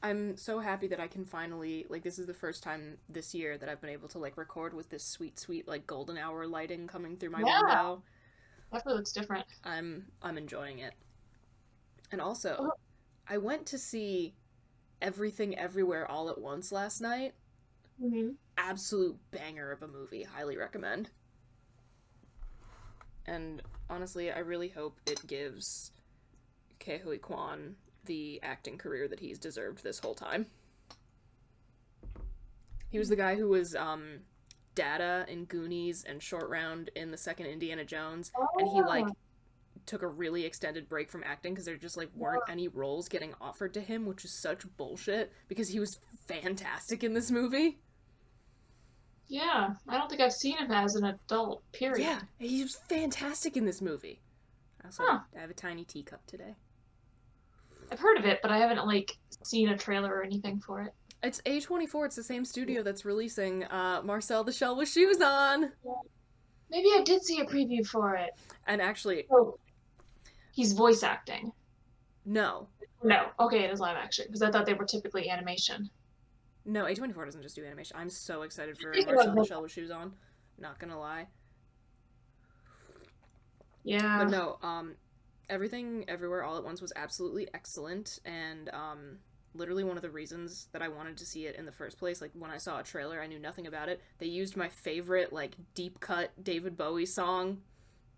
I'm so happy that I can finally, like, this is the first time this year that I've been able to, like, record with this sweet, sweet, like, golden hour lighting coming through my Yeah, window. definitely looks different. I'm enjoying it. And also, Oh, I went to see Everything Everywhere All at Once last night. mhm. Absolute banger of a movie. Highly recommend. And honestly, I really hope it gives Ke Huy Quan the acting career that he's deserved this whole time. He was the guy who was Data in Goonies and Short Round in the second Indiana Jones, and he Oh, like took a really extended break from acting because there just like weren't any roles getting offered to him, which is such bullshit because he was fantastic in this movie. yeah. I don't think I've seen him as an adult, Yeah, period. he was fantastic in this movie. I also Huh. have a tiny teacup today. I've heard of it, but I haven't like seen a trailer or anything for it. It's A24. It's the same studio that's releasing Marcel the Shell with Shoes on. Maybe I did see a preview for it. And actually, Oh, he's voice acting. no. No, okay, it is live action because I thought they were typically animation. No, A24 doesn't just do animation. I'm so excited for Speaking of Marcel the voice- Shell with Shoes on. Not gonna lie. But Yeah, no, Everything Everywhere All at Once was absolutely excellent, and literally one of the reasons that I wanted to see it in the first place. Like when I saw a trailer, I knew nothing about it. They used my favorite like deep cut David Bowie song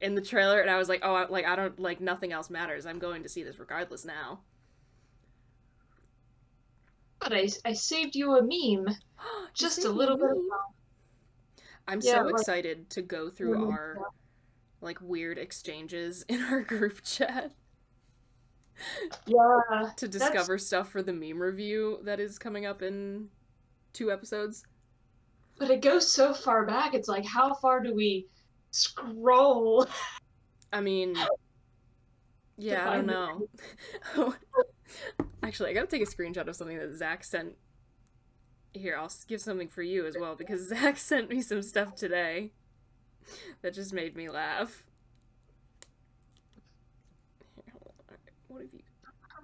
in the trailer, and I was like, oh, I don't like nothing else matters. I'm going to see this regardless now. but I saved you a meme You just a saved me a little bit meme. ago. I'm Yeah, so like excited to go through our like weird exchanges in our group chat yeah, to that's discover stuff for the meme review that is coming up in 2 episodes. but it goes so far back. It's like how far do we scroll I mean, to yeah, I don't find the know. Actually, I gotta take a screenshot of something that Zach sent. Here, I'll give something for you as well because Zach sent me some stuff today that just made me laugh. Here, hold on. All right, what have you?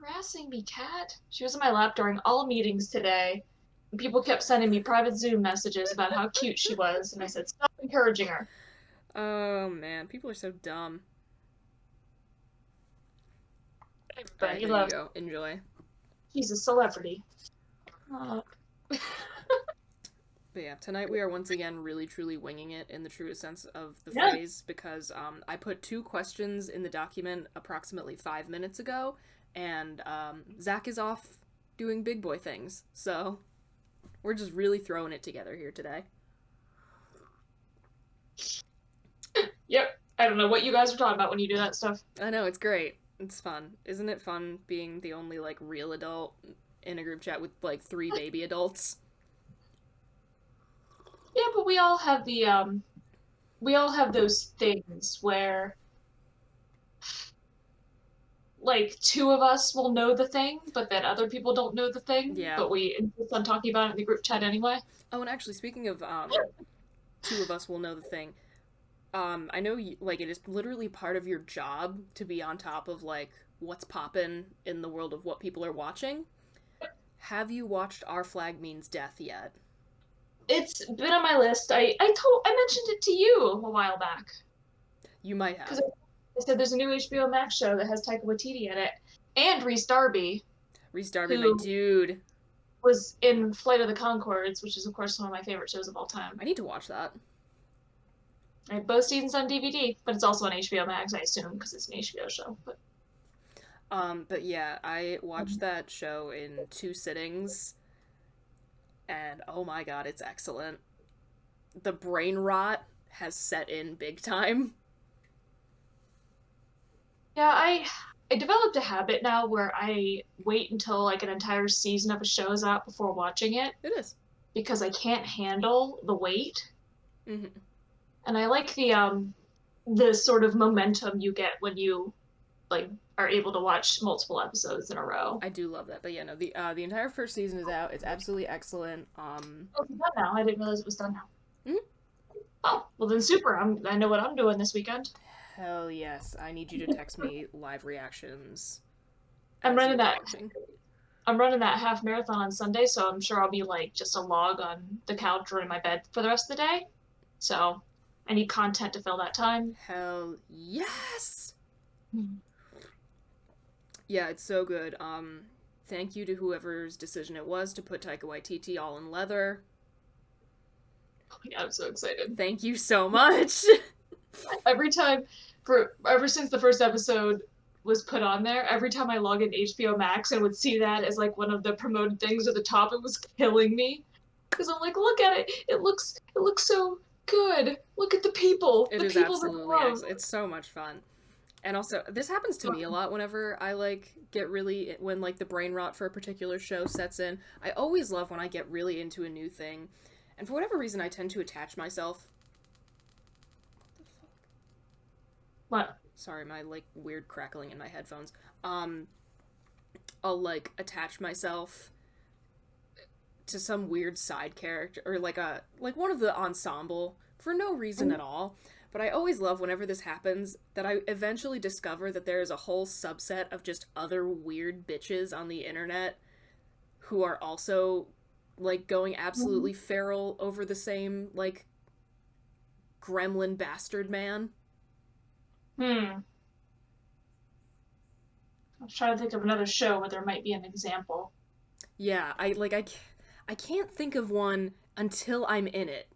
harassing me, cat? She was in my lap during all meetings today. And people kept sending me private Zoom messages about how cute she was, and I said, stop encouraging her. Oh man, people are so dumb. All right, Everybody there you loves. go. Enjoy. She's a celebrity. Uh, But yeah, tonight we are once again really truly winging it in the truest sense of the yeah, phrase because I put 2 questions in the document approximately 5 minutes ago, and Zach is off doing big boy things. So we're just really throwing it together here today. yep. I don't know what you guys are talking about when you do that stuff. I know, it's great. It's fun. Isn't it fun being the only like real adult in a group chat with like 3 baby adults? Yeah, but we all have those things where like two of us will know the thing, but then other people don't know the thing, Yeah. but we insist on talking about it in the group chat anyway. Oh, and actually, speaking of two of us will know the thing. I know like it is literally part of your job to be on top of like what's poppin' in the world of what people are watching. Have you watched Our Flag Means Death yet? It's been on my list. I mentioned it to you a while back You might because have. I said there's a new HBO Max show that has Taika Waititi in it and Reese Darby, Reese Darby, my who dude. was in Flight of the Conchords, which is of course one of my favorite shows of all time. I need to watch that. I have both seasons on DVD, but it's also on HBO Max, I assume, because it's an HBO show. But But yeah, I watched that show in 2 sittings, and oh my god, it's excellent. The brain rot has set in big time. yeah, I developed a habit now where I wait until like an entire season of a show is out before watching it It is. because I can't handle the wait. Mm-hmm. And I like the sort of momentum you get when you like are able to watch multiple episodes in a row. I do love that. But yeah, no, the entire first season is out. It's absolutely excellent. Oh, it's done now. I didn't realize it was done now. Mhm. Oh, well then super. I know what I'm doing this weekend. Hell yes. I need you to text me live reactions I'm as running you're that watching. I'm running that half marathon on Sunday, so I'm sure I'll be like just a log on the couch or in my bed for the rest of the day. So I need content to fill that time. Hell yes! Mm. Yeah, it's so good. Thank you to whoever's decision it was to put Taika Waititi all in leather. Yeah, I'm so excited. Thank you so much. Every time, for ever since the first episode was put on there, every time I log into HBO Max and would see that as like one of the promoted things at the top, it was killing me. Because I'm like, look at it. It looks so good. Look at the people. It The is people that absolutely I love. excellent. It's so much fun. And also, this happens to me a lot whenever I like get really when like the brain rot for a particular show sets in. I always love when I get really into a new thing, and for whatever reason, I tend to attach myself. What? Sorry, my like weird crackling in my headphones. Um, I'll like attach myself to some weird side character or like one of the ensemble for no reason at all. But I always love whenever this happens that I eventually discover that there is a whole subset of just other weird bitches on the internet who are also like going absolutely feral over the same like gremlin bastard man. Hmm. I'm trying to think of another show where there might be an example. Yeah, I can't think of one until I'm in it.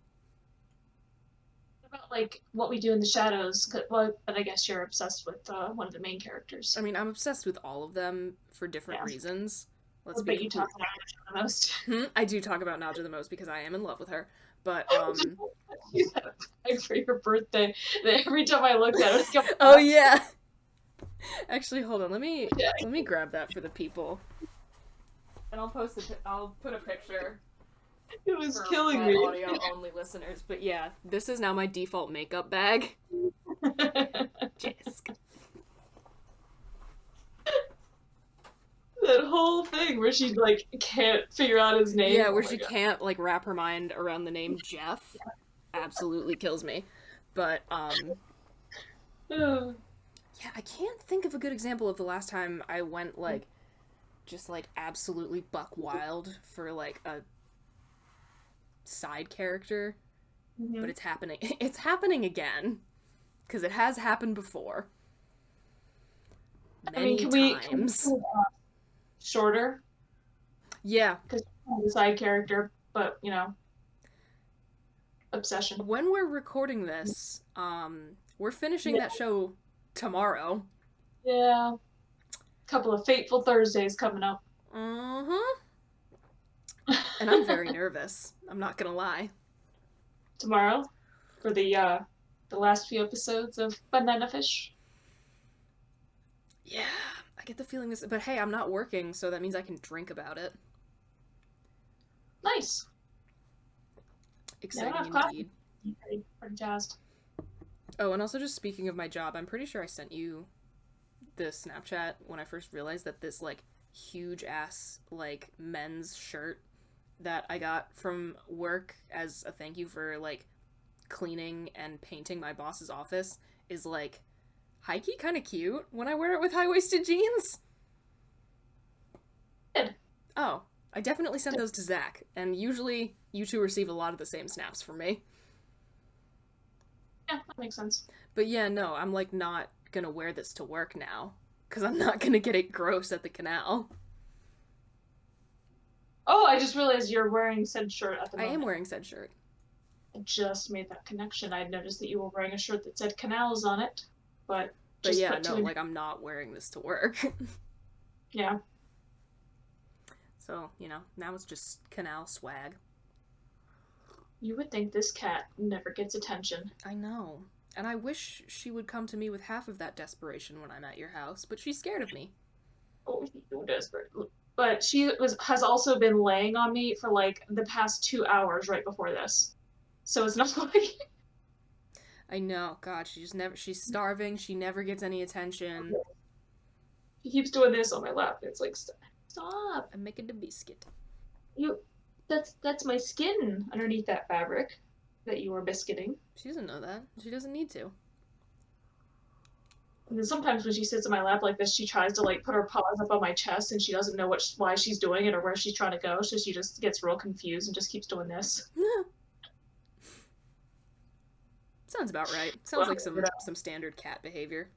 What about like What We Do in the Shadows? Well, but I guess you're obsessed with one of the main I characters. mean, I'm obsessed with all of them for different Yeah. reasons. Let's I be bet you talk complete. about it the most. I do talk about Naja the most because I am in love with her. But You had a bag for your birthday that every time I looked at it, it was oh yeah. Actually, hold on. yeah. Let me grab that for the people. And I'll put a picture It was for killing my me. audio only listeners. But yeah, this is now my default makeup bag. Jisk. That whole thing where she like can't figure out his name. Yeah, Oh where my she god. can't like wrap her mind around the name Jeff. Absolutely kills me. But yeah, I can't think of a good example of the last time I went like just like absolutely buck wild for like a side character, but Mhm. it's happening. It's happening again because it has happened before I mean, many can we times. do shorter? Yeah, Because the side character, but obsession. when we're recording this, we're finishing Yeah. that show tomorrow. Yeah. Couple of fateful Thursdays coming up. Mm-hmm. And I'm very nervous. I'm not gonna lie. Tomorrow for the last few episodes of Banana Fish. Yeah, I get the feeling this, but hey, I'm not working, so that means I can drink about it. Nice. Yeah, I don't Exciting have class. indeed. Pretty jazzed. Oh, and also just speaking of my job, I'm pretty sure I sent you the Snapchat when I first realized that this like huge ass like men's shirt that I got from work as a thank you for like cleaning and painting my boss's office is like high key kind of cute when I wear it with high waisted jeans. Good. Oh, I definitely sent those to Zach, and usually you two receive a lot of the same snaps from me. Yeah, that makes sense. But yeah, no, I'm like not gonna wear this to work now because I'm not gonna get it gross at the canal. Oh, I just realized you're wearing said shirt at the I am moment. wearing said shirt. I just made that connection. I'd noticed that you were wearing a shirt that said canals on it, but But just yeah, put two no, and like I'm not wearing this to work. yeah. So, now it's just canal swag. You would think this cat never gets attention. I know. And I wish she would come to me with half of that desperation when I'm at your house, but she's scared of me. Oh, she's so desperate. But has also been laying on me for like the past 2 hours right before this. So it's not like I know. God, she's starving. She never gets any attention. she keeps doing this on my lap. It's like stop. I'm making the biscuit. You that's my skin underneath that fabric that you were biscuiting. She doesn't know that. She doesn't need to. And then sometimes when she sits in my lap like this, she tries to like put her paws up on my chest, and she doesn't know why she's doing it or where she's trying to go. So she just gets real confused and just keeps doing this. Sounds about right. Sounds Well, like some standard cat behavior.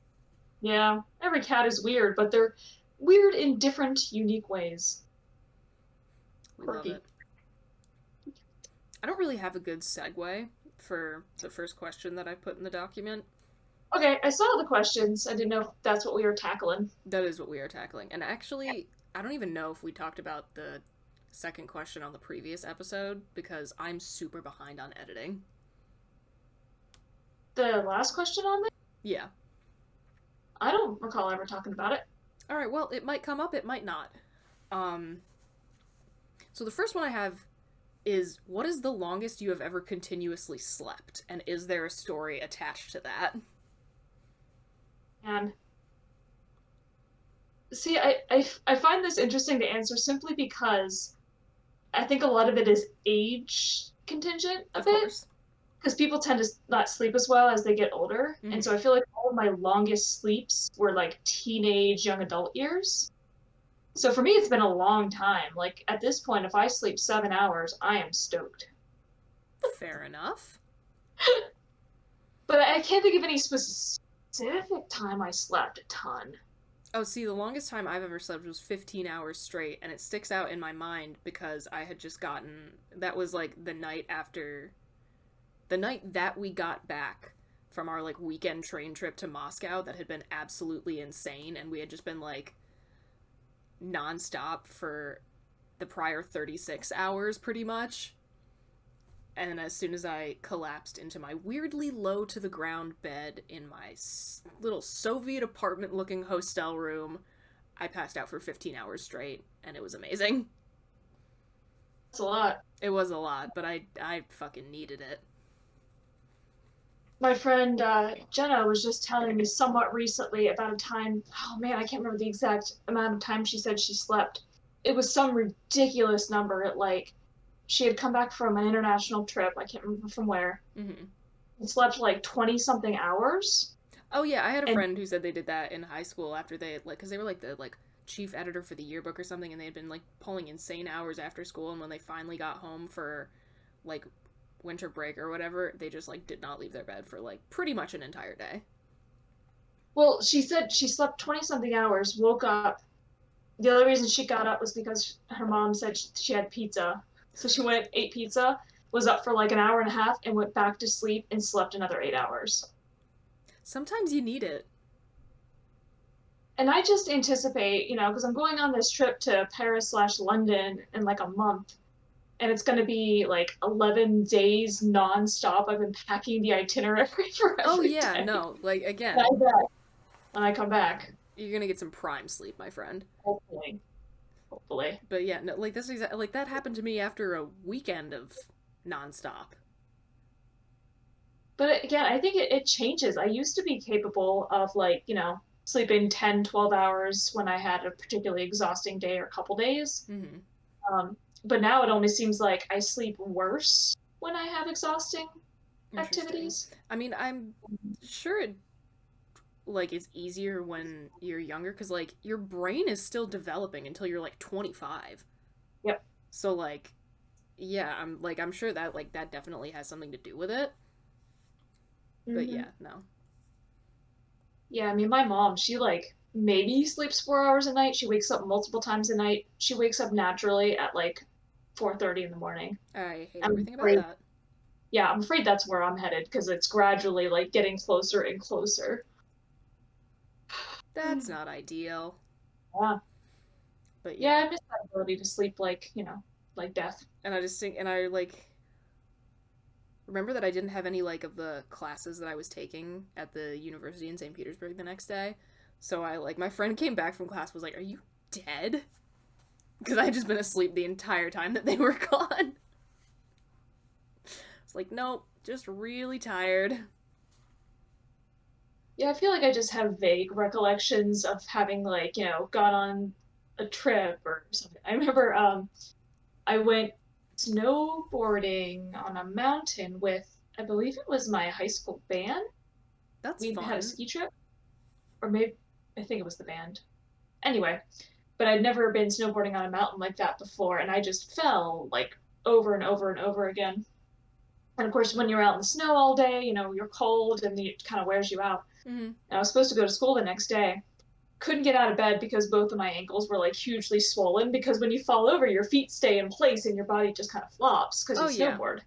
yeah, every cat is weird, but they're weird in different, unique ways. We love Quirky. it. I don't really have a good segue for the first question that I put in the document. Okay, I saw the questions. I didn't know if that's what we were tackling. That is what we are tackling. And actually, I don't even know if we talked about the second question on the previous episode because I'm super behind on editing. The last question on there? Yeah. I don't recall ever talking about it. All right, well, it might come up, it might not. Um so the first one I have is what is the longest you have ever continuously slept? And is there a story attached to that? And see, I find this interesting to answer simply because I think a lot of it is age contingent a Of bit. course. Because people tend to not sleep as well as they get older. And Mm-hmm. so I feel like all of my longest sleeps were like teenage, young adult years. So for me, it's been a long time. Like at this point, if I sleep 7 hours, I am stoked. Fair enough. But I can't think of any specific time I slept a ton. Oh, see, the longest time I've ever slept was 15 hours straight, and it sticks out in my mind because I had just gotten. That was like the night after. The night that we got back from our like weekend train trip to Moscow that had been absolutely insane, and we had just been like nonstop for the prior 36 hours pretty much. And as soon as I collapsed into my weirdly low to the ground bed in my little Soviet apartment looking hostel room, I passed out for 15 hours straight, and it was amazing. That's a lot. It was a lot, but I fucking needed it. My friend Jenna was just telling me somewhat recently about a time. Oh man, I can't remember the exact amount of time she said she slept. It was some ridiculous number. It like she had come back from an international trip. I can't remember from where. Mm-hmm. And slept like 20 something hours. Oh yeah, I had a And friend who said they did that in high school after they had, like, because they were like the like chief editor for the yearbook or something, and they had been like pulling insane hours after school, and when they finally got home for like winter break or whatever, they just like did not leave their bed for like pretty much an entire day. well, she said she slept 20 something hours, woke up. The only reason she got up was because her mom said she had pizza. So she went, ate pizza, was up for like an hour and a half, and went back to sleep and slept another 8 hours. Sometimes you need it. And I just anticipate, because I'm going on this trip to Paris slash London in like a month, and it's going to be like 11 days nonstop. I've been packing the itinerary for Oh every yeah, day. no, like And again, I bet when I come back, you're gonna get some prime sleep, my friend. hopefully, hopefully. But yeah, no, like this exact like that happened to me after a weekend of nonstop. But again, I think it changes. I used to be capable of like, sleeping 10, 12 hours when I had a particularly exhausting day or couple days. Mm-hmm. But now it only seems like I sleep worse when I have exhausting Interesting. activities. I mean, I'm sure it like it's easier when you're younger because like your brain is still developing until you're like 25. Yep. So like, yeah, I'm sure that like that definitely has something to do with it. But Hmm. yeah, no. Yeah, I mean, my mom, she like maybe sleeps 4 hours a night. She wakes up multiple times a night. She wakes up naturally at like 4:30 in the morning. I hate I'm everything about afraid, that. yeah, I'm afraid that's where I'm headed because it's gradually like getting closer and closer. That's not ideal. Yeah. But Yeah, yeah. I miss that ability to sleep like, like death. And I just think and I like remember that I didn't have any like of the classes that I was taking at the university in St. Petersburg the next day. So I like my friend came back from class was like, "Are you dead?" Because I had just been asleep the entire time that they were gone. It's like, nope, just really tired. Yeah, I feel like I just have vague recollections of having like, gone on a trip or something. I remember I went snowboarding on a mountain with I believe it was my high school band. That's We had a fun. ski trip. or maybe I think it was the band. Anyway, but I'd never been snowboarding on a mountain like that before, and I just fell like over and over and over again. And of course, when you're out in the snow all day, you're cold and it kind of wears you out. Mm-hmm. And I was supposed to go to school the next day. Couldn't get out of bed because both of my ankles were like hugely swollen because when you fall over, your feet stay in place and your body just kind of flops because you Yeah. snowboard.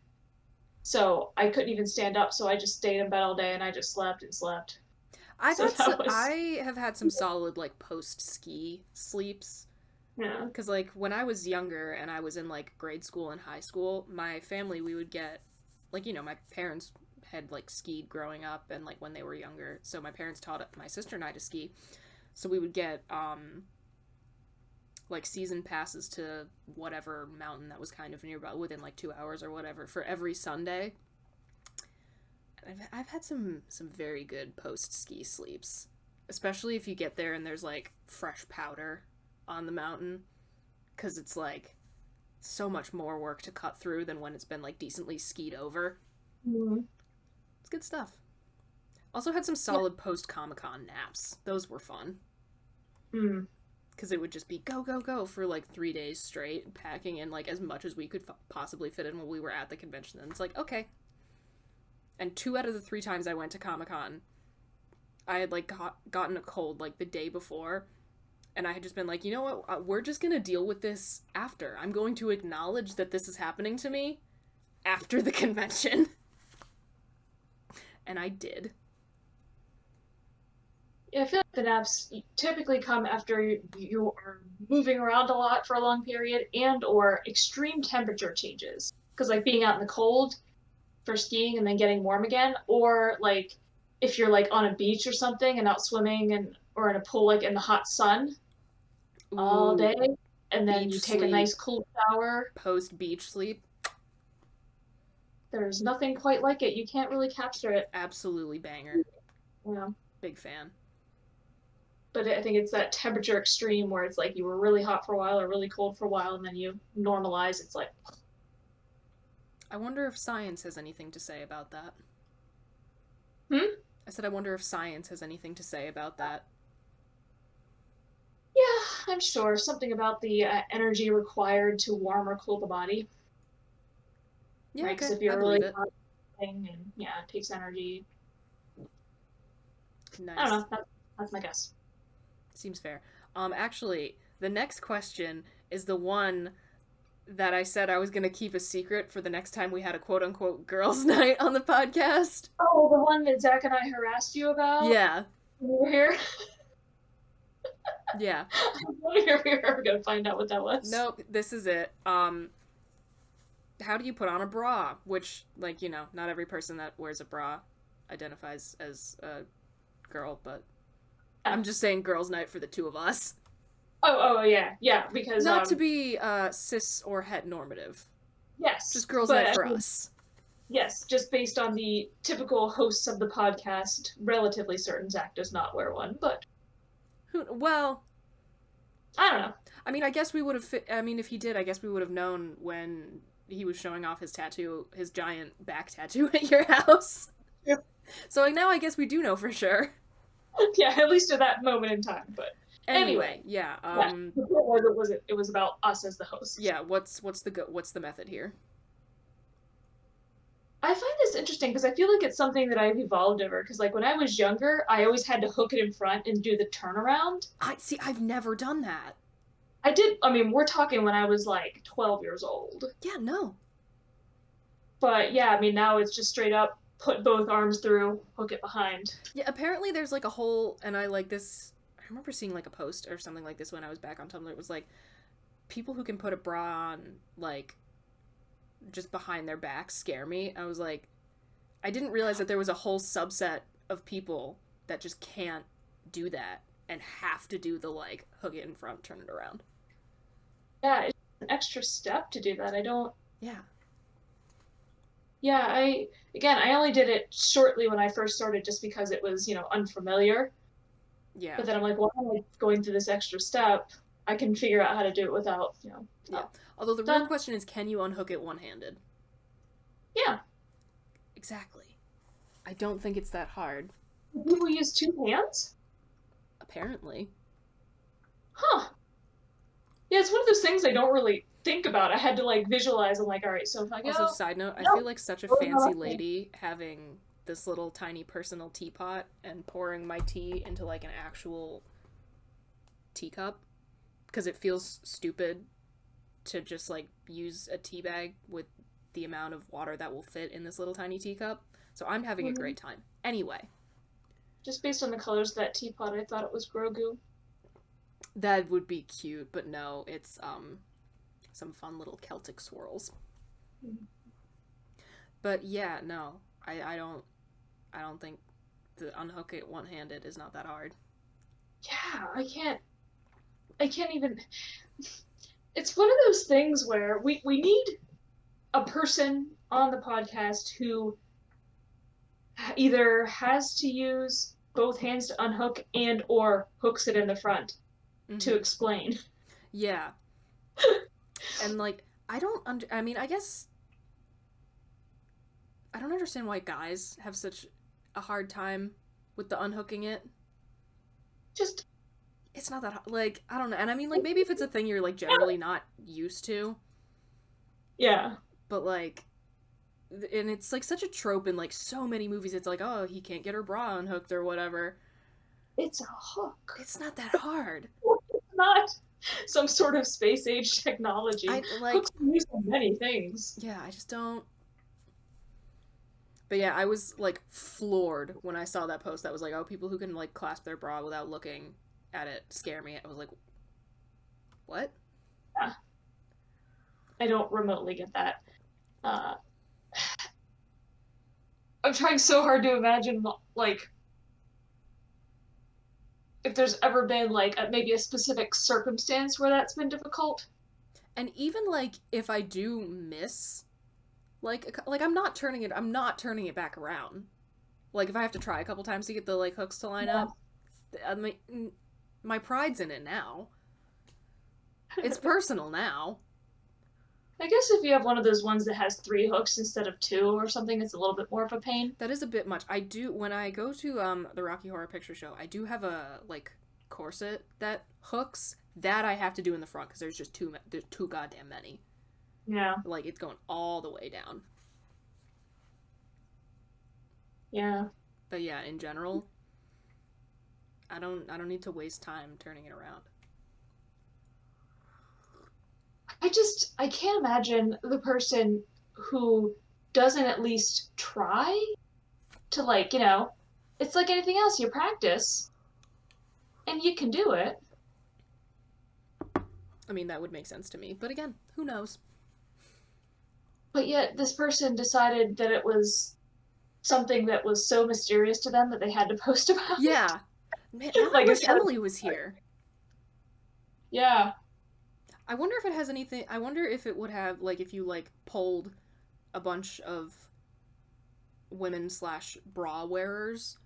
So I couldn't even stand up, so I just stayed in bed all day and I just slept and slept. I have had some solid like post ski sleeps. Yeah. Because like when I was younger and I was in like grade school and high school, my family, we would get like, my parents had like skied growing up and like when they were younger, so my parents taught my sister and I to ski. So we would get like season passes to whatever mountain that was kind of nearby, within like 2 hours or whatever, for every Sunday. I've had some very good post ski sleeps, especially if you get there and there's like fresh powder on the mountain, because it's like so much more work to cut through than when it's been like decently skied over. Mm-hmm. It's good stuff. Also had some solid post Comic-Con naps. Those were fun. Mm. Because it would just be go, go, go for like 3 days straight, packing in like as much as we could possibly fit in while we were at the convention. And it's like, okay. And 2 out of the 3 times I went to Comic-Con, I had like gotten a cold like the day before. And I had just been like, you know what? We're just going to deal with this after. I'm going to acknowledge that this is happening to me after the convention. And I did. Yeah, I feel like the naps typically come after you are moving around a lot for a long period and or extreme temperature changes. Because like being out in the cold for skiing and then getting warm again, or like if you're like on a beach or something and out swimming and or in a pool like in the hot sun all day, and then you take a nice cool shower. Post beach sleep. There's nothing quite like it. You can't really capture it. Absolutely banger. Yeah. Big fan. But I think it's that temperature extreme where it's like you were really hot for a while or really cold for a while, and then you normalize. It's like. I wonder if science has anything to say about that. I said I wonder if science has anything to say about that. Yeah, I'm sure. Something about the energy required to warm or cool the body. Yeah, right? Because okay. if you're I really believe it. hot thing, and yeah, it takes energy. Nice. I don't know. That's my guess. Seems fair. Actually, the next question is the one that I said I was going to keep a secret for the next time we had a quote-unquote girls' night on the podcast. Oh, the one that Zach and I harassed you about? Yeah. When you were here? Yeah. I wonder if we were ever going to find out what that was. Nope, this is it. How do you put on a bra? Which, like, not every person that wears a bra identifies as a girl, but I'm just saying girls' night for the 2 of us. Oh, yeah, because... Not to be cis or het normative. Yes. Just girls' night for us. Yes, just based on the typical hosts of the podcast, relatively certain Zach does not wear one, but... Well... I don't know. I mean, I guess we would have... if he did, I guess we would have known when he was showing off his tattoo, his giant back tattoo at your house. Yep. So now I guess we do know for sure. Yeah, at least at that moment in time, but... Anyway, yeah. It was about us as the hosts. Yeah. What's the method here? I find this interesting because I feel like it's something that I've evolved over. Because like when I was younger, I always had to hook it in front and do the turnaround. I've never done that. I did. I mean, we're talking when I was like 12 years old. Yeah. No. But yeah, I mean now it's just straight up put both arms through, hook it behind. Yeah. Apparently, there's like a whole, and I like this. I remember seeing like a post or something like this when I was back on Tumblr. It was like people who can put a bra on like just behind their back scare me. I was like, I didn't realize that there was a whole subset of people that just can't do that and have to do the like hook it in front, turn it around. Yeah, it's an extra step to do that. I don't. Yeah. Yeah, I only did it shortly when I first started just because it was, unfamiliar. Yeah. But then I'm like, well, I'm like going through this extra step. I can figure out how to do it without, Yeah. Although the real question is, can you unhook it one-handed? Yeah. Exactly. I don't think it's that hard. People use 2 hands? Apparently. Huh. Yeah, it's one of those things I don't really think about. I had to like visualize. I'm like, all right, so if I Also, go, side note, I no, feel like such a go to my fancy left hand. lady having this little tiny personal teapot and pouring my tea into like an actual teacup because it feels stupid to just like use a tea bag with the amount of water that will fit in this little tiny teacup. So I'm having a Mhm. great time. Anyway, Just based on the colors of that teapot, I thought it was Grogu. that would be cute, but no, it's some fun little Celtic swirls. Mhm. But yeah, no, I don't think the unhook it one handed is not that hard. Yeah, I can't even. It's one of those things where we need a person on the podcast who either has to use both hands to unhook and or hooks it in the front to Mm-hmm. explain. Yeah, and like I mean, I guess I don't understand why guys have such a hard time with the unhooking it. Just It's not that like I don't know, and I mean like maybe if it's a thing you're like generally not used to, yeah, but like and it's like such a trope in like so many movies. It's like, oh, he can't get her bra unhooked or whatever. it's a hook. It's not that hard. It's not some sort of space age technology. I like Hooks are used in many things. yeah, I just don't. But yeah, I was like floored when I saw that post that was like, oh, people who can like clasp their bra without looking at it scare me. I was like, what? Yeah, I don't remotely get that. Uh, I'm trying so hard to imagine like if there's ever been like maybe a specific circumstance where that's been difficult. And even like if I do miss like I'm not turning it back around. Like if I have to try a couple times to get the like hooks to line Yeah. up, I mean, my pride's in it now. It's personal now. I guess if you have one of those ones that has three hooks instead of two or something, it's a little bit more of a pain. That is a bit much. I do when I go to the Rocky Horror Picture Show, I do have a like corset that hooks that I have to do in the front because there's too goddamn many. Yeah, Like it's going all the way down. yeah. But yeah, in general, I don't need to waste time turning it around. I can't imagine the person who doesn't at least try to like, it's like anything else. You practice and you can do it. I mean, that would make sense to me. But again, who knows? But yet this person decided that it was something that was so mysterious to them that they had to post about it. Yeah. Man, now I Like wish it's Emily was here. yeah. I wonder if it has anything. I wonder if it would have, like, if you, like, polled a bunch of women slash bra wearers,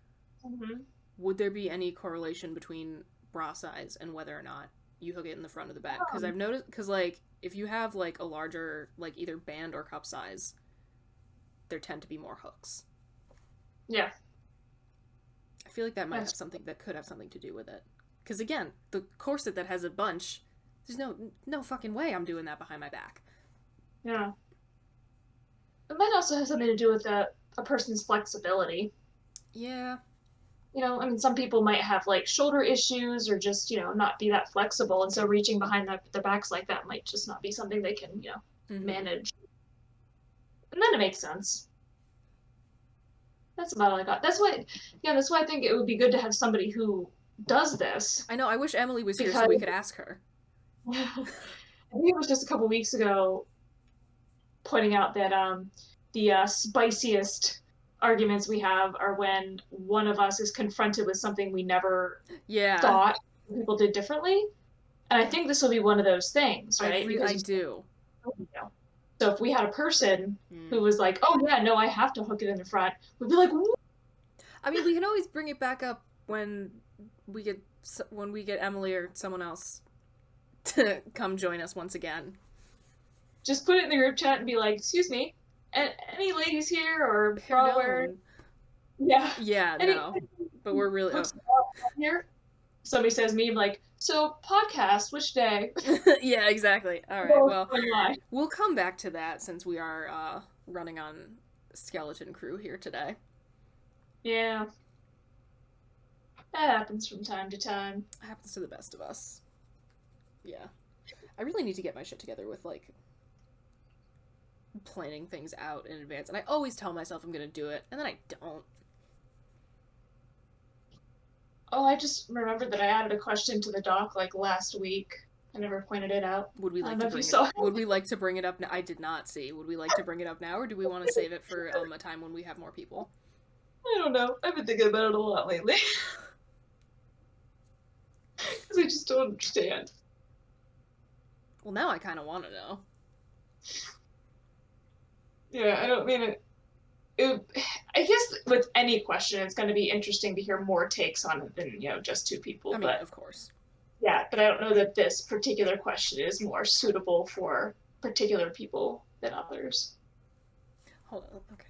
Hmm. would there be any correlation between bra size and whether or not you hook it in the front or the back? Because I've noticed, because, like, if you have, like, a larger, like, either band or cup size, there tend to be more hooks. Yeah. I feel like that might have That's something that could have something to do with it. Because again, the corset that has a bunch, there's no fucking way I'm doing that behind my back. yeah. It might also have something to do with a person's flexibility. Yeah, I mean, some people might have like shoulder issues or just, not be that flexible. And so reaching behind their backs like that might just not be something they can, mm-hmm. manage. And then it makes sense. That's about all I got. That's why I think it would be good to have somebody who does this I know. I wish Emily was here so because we could ask her. I think it was just a couple weeks ago pointing out that the spiciest arguments we have are when one of us is confronted with something we never Yeah, thought people did differently. And I think this will be one of those things, right? I Because do. so if we had a person Mm. who was like, "Oh yeah, no, I have to hook it in the front," we'd be like, "What?" I mean, we can always bring it back up we get when we get Emily or someone else to come join us once again. Just put it in the group chat and be like, "Excuse me, any ladies here or bra wearers? Pardon. Yeah, Yeah, any no, but we're really hooks here?" somebody says meme like, so podcast, which day? Yeah, exactly. All right. Both Well, online. we'll come back to that since we are running on skeleton crew here today. Yeah, that happens from time to time. Happens to the best of us. Yeah. I really need to get my shit together with like planning things out in advance. And I always tell myself I'm going to do it and then I don't. Oh, I just remembered that I added a question to the doc like last week. I never pointed it out. Would we I like don't to know if you bring it saw it. Would we like to bring it up now? I did not see. Would we like to bring it up now or do we want to save it for a time when we have more people? I don't know. I've been thinking about it a lot lately. Because I just don't understand. Well, now I kind of want to know. Yeah, I don't mean it. I guess with any question, it's going to be interesting to hear more takes on it than just two people. I mean, But of course. yeah, but I don't know that this particular question is more suitable for particular people than others. Hold on. Okay.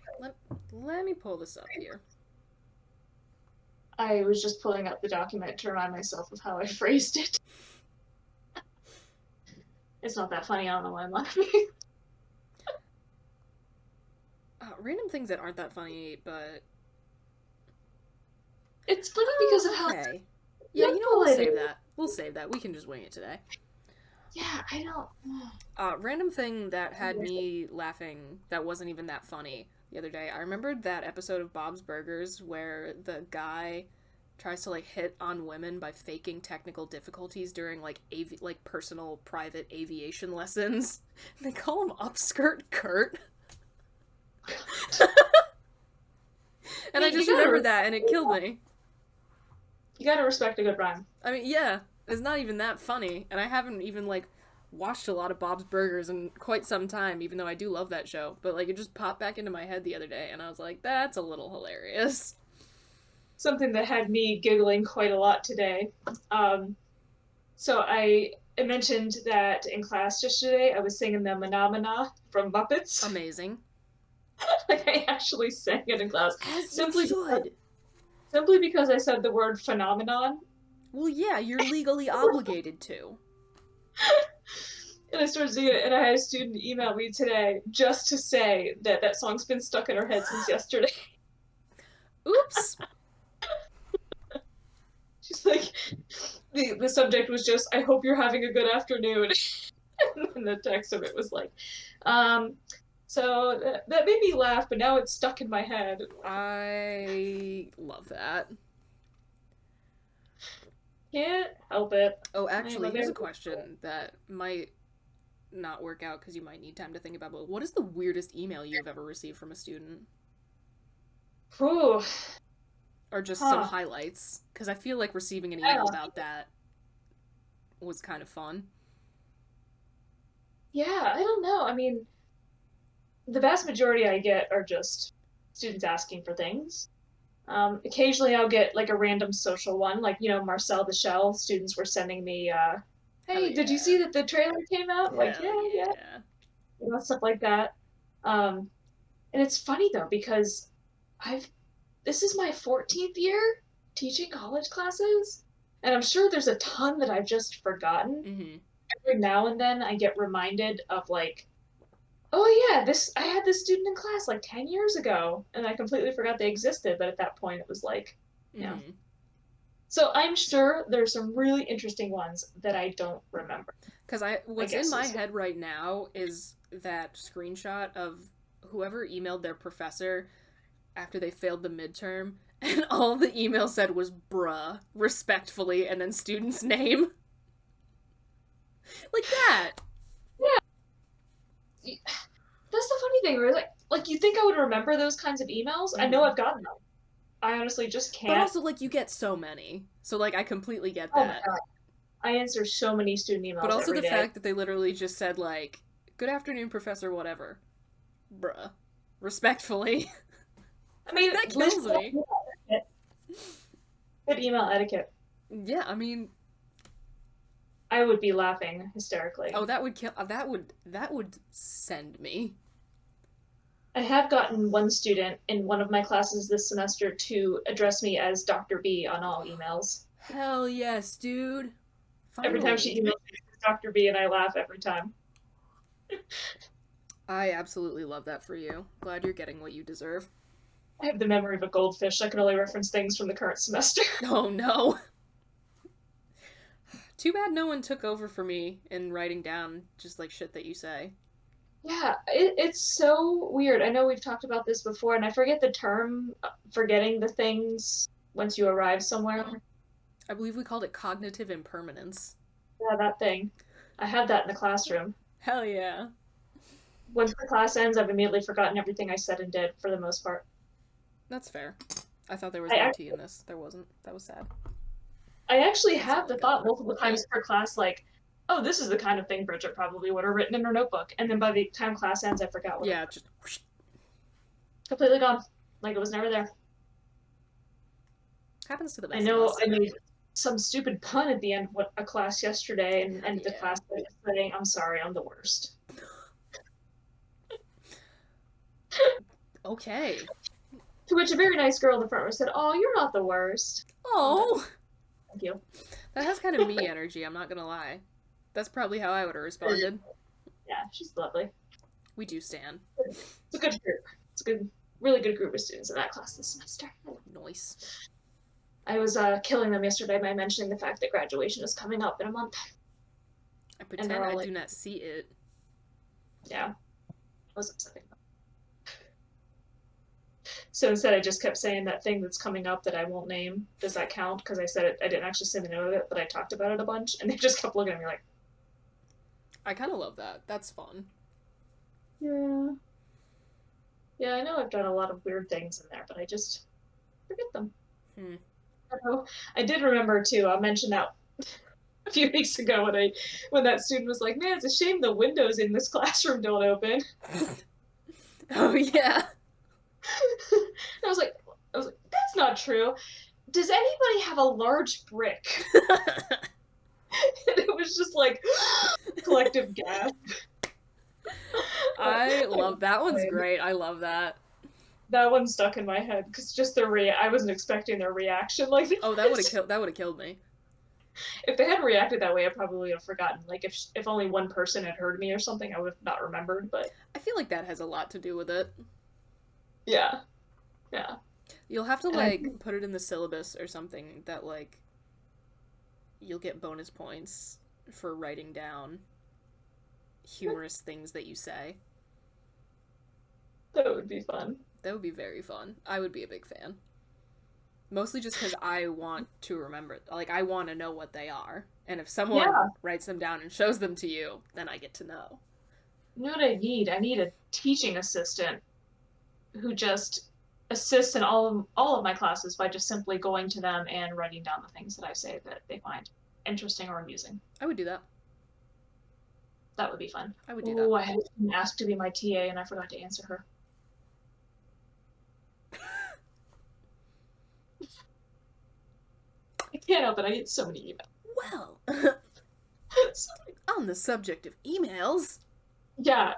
Let me pull this up here. I was just pulling up the document to remind myself of how I phrased it. It's not that funny. I don't know why I'm laughing. Random things that aren't that funny, but It's funny because of how. Okay. Yeah, you know what? We'll save that. We'll save that. We can just wing it today. Yeah, I don't. Random thing that had me laughing that wasn't even that funny the other day. I remembered that episode of Bob's Burgers where the guy tries to like hit on women by faking technical difficulties during like personal private aviation lessons. They call him Upskirt Kurt. And I just remembered that and it killed me. You gotta respect a good rhyme. I mean, yeah, it's not even that funny, and I haven't even like watched a lot of Bob's Burgers in quite some time, even though I do love that show. But like, it just popped back into my head the other day, and I was like, that's a little hilarious. Something that had me giggling quite a lot today. So I mentioned that in class yesterday I was singing the Mana from Muppets. Amazing. Like I actually sang it in class. As simply you should. Simply because I said the word phenomenon. Well, yeah, you're legally obligated to. And I started singing it, and I had a student email me today just to say that that song's been stuck in her head since yesterday. Oops. She's like, the subject was just, I hope you're having a good afternoon. And the text of it was like, so that made me laugh, but now it's stuck in my head. I love that. Can't help it. Oh, actually, here's a question that might not work out because you might need time to think about, but what is the weirdest email you've ever received from a student? Whew. Or just some highlights, because I feel like receiving an email about that was kind of fun. Yeah, I don't know. I mean, the vast majority I get are just students asking for things. Occasionally I'll get like a random social one, like, Marcel the Shell, students were sending me, hey, did you see that the trailer came out? Like, yeah. Stuff like that. And it's funny though, because this is my 14th year teaching college classes, and I'm sure there's a ton that I've just forgotten. Mm-hmm. Every now and then I get reminded of like, oh yeah, I had this student in class like 10 years ago, and I completely forgot they existed, but at that point it was like, Mm-hmm. So I'm sure there's some really interesting ones that I don't remember. Because what's in my head right now is that screenshot of whoever emailed their professor after they failed the midterm, and all the email said was bruh, respectfully, and then student's name. Like that. Yeah. That's the funny thing, where like you think I would remember those kinds of emails? I know I've gotten them. I honestly just can't. But also, like, you get so many. So, like, I completely get that. Oh my God. I answer so many student emails. But also every the day. fact that they literally just said, like, good afternoon, professor, whatever. Bruh. Respectfully. I mean, that kills me. Good email etiquette. Yeah, I mean, I would be laughing hysterically. Oh, that would kill. That would send me. I have gotten one student in one of my classes this semester to address me as Dr. B on all emails. Hell yes, dude. Every time she Finally. emails me, it's Dr. B, and I laugh every time. I absolutely love that for you. Glad you're getting what you deserve. I have the memory of a goldfish. I can only reference things from the current semester. Oh no. Too bad no one took over for me in writing down just like shit that you say. Yeah, it's so weird. I know we've talked about this before, and I forget the term for getting the things once you arrive somewhere. I believe we called it cognitive impermanence. Yeah, that thing. I have that in the classroom. Hell yeah. Once the class ends, I've immediately forgotten everything I said and did for the most part. That's fair. I thought there was I more ac- tea in this. There wasn't. That was sad. I actually That's all have I the got thought though. multiple times per class, like, oh, this is the kind of thing Bridget probably would have written in her notebook. And then by the time class ends, I forgot what it Yeah, was. just whoosh. Completely gone. Like it was never there. Happens to the I best of know us. I made some stupid pun at the end of a class yesterday, and the Yeah. class was saying, I'm sorry, I'm the worst. Okay. To which a very nice girl in the front row said, oh, you're not the worst. Oh, Oh, thank you. that has kind of me energy. I'm not gonna lie. That's probably how I would have responded. Yeah, she's lovely. We do stand. It's a good group. It's a good, really good group of students in that class this semester. Noise. I was killing them yesterday by mentioning the fact that graduation is coming up in a month. I And pretend they're I all do like, not see it. yeah, it was upsetting. So instead, I just kept saying that thing that's coming up that I won't name. Does that count? Because I said it, I didn't actually say the name of it, but I talked about it a bunch, and they just kept looking at me like, I kind of love that. That's fun. yeah, yeah, I know I've done a lot of weird things in there, but I just forget them. Hmm. Oh, I did remember too. I'll mention that a few weeks ago when that student was like, "Man, it's a shame the windows in this classroom don't open." Oh yeah. I was like, that's not true. Does anybody have a large brick? And it was just like collective gasp. I love that one's great. I love that. That one stuck in my head because just I wasn't expecting their reaction like Oh, that would have this. killed. That would have killed me. If they hadn't reacted that way, I probably would have forgotten. Like if only one person had heard me or something, I would have not remembered. But I feel like that has a lot to do with it. yeah, yeah. You'll have to And I like put it in the syllabus or something that like you'll get bonus points for writing down humorous things that you say. that would be fun. That would be very fun. I would be a big fan. Mostly just because I want to remember, like, I want to know what they are. And if Yeah. someone writes them down and shows them to you, then I get to know. You know what I need? I need a teaching assistant who just assists in all of my classes by just simply going to them and writing down the things that I say that they find interesting or amusing. I would do that. That would be fun. I would do that. Oh, I had been asked to be my TA and I forgot to answer her. I can't help it. I get so many Well, emails. So many. on the subject of emails, Yeah,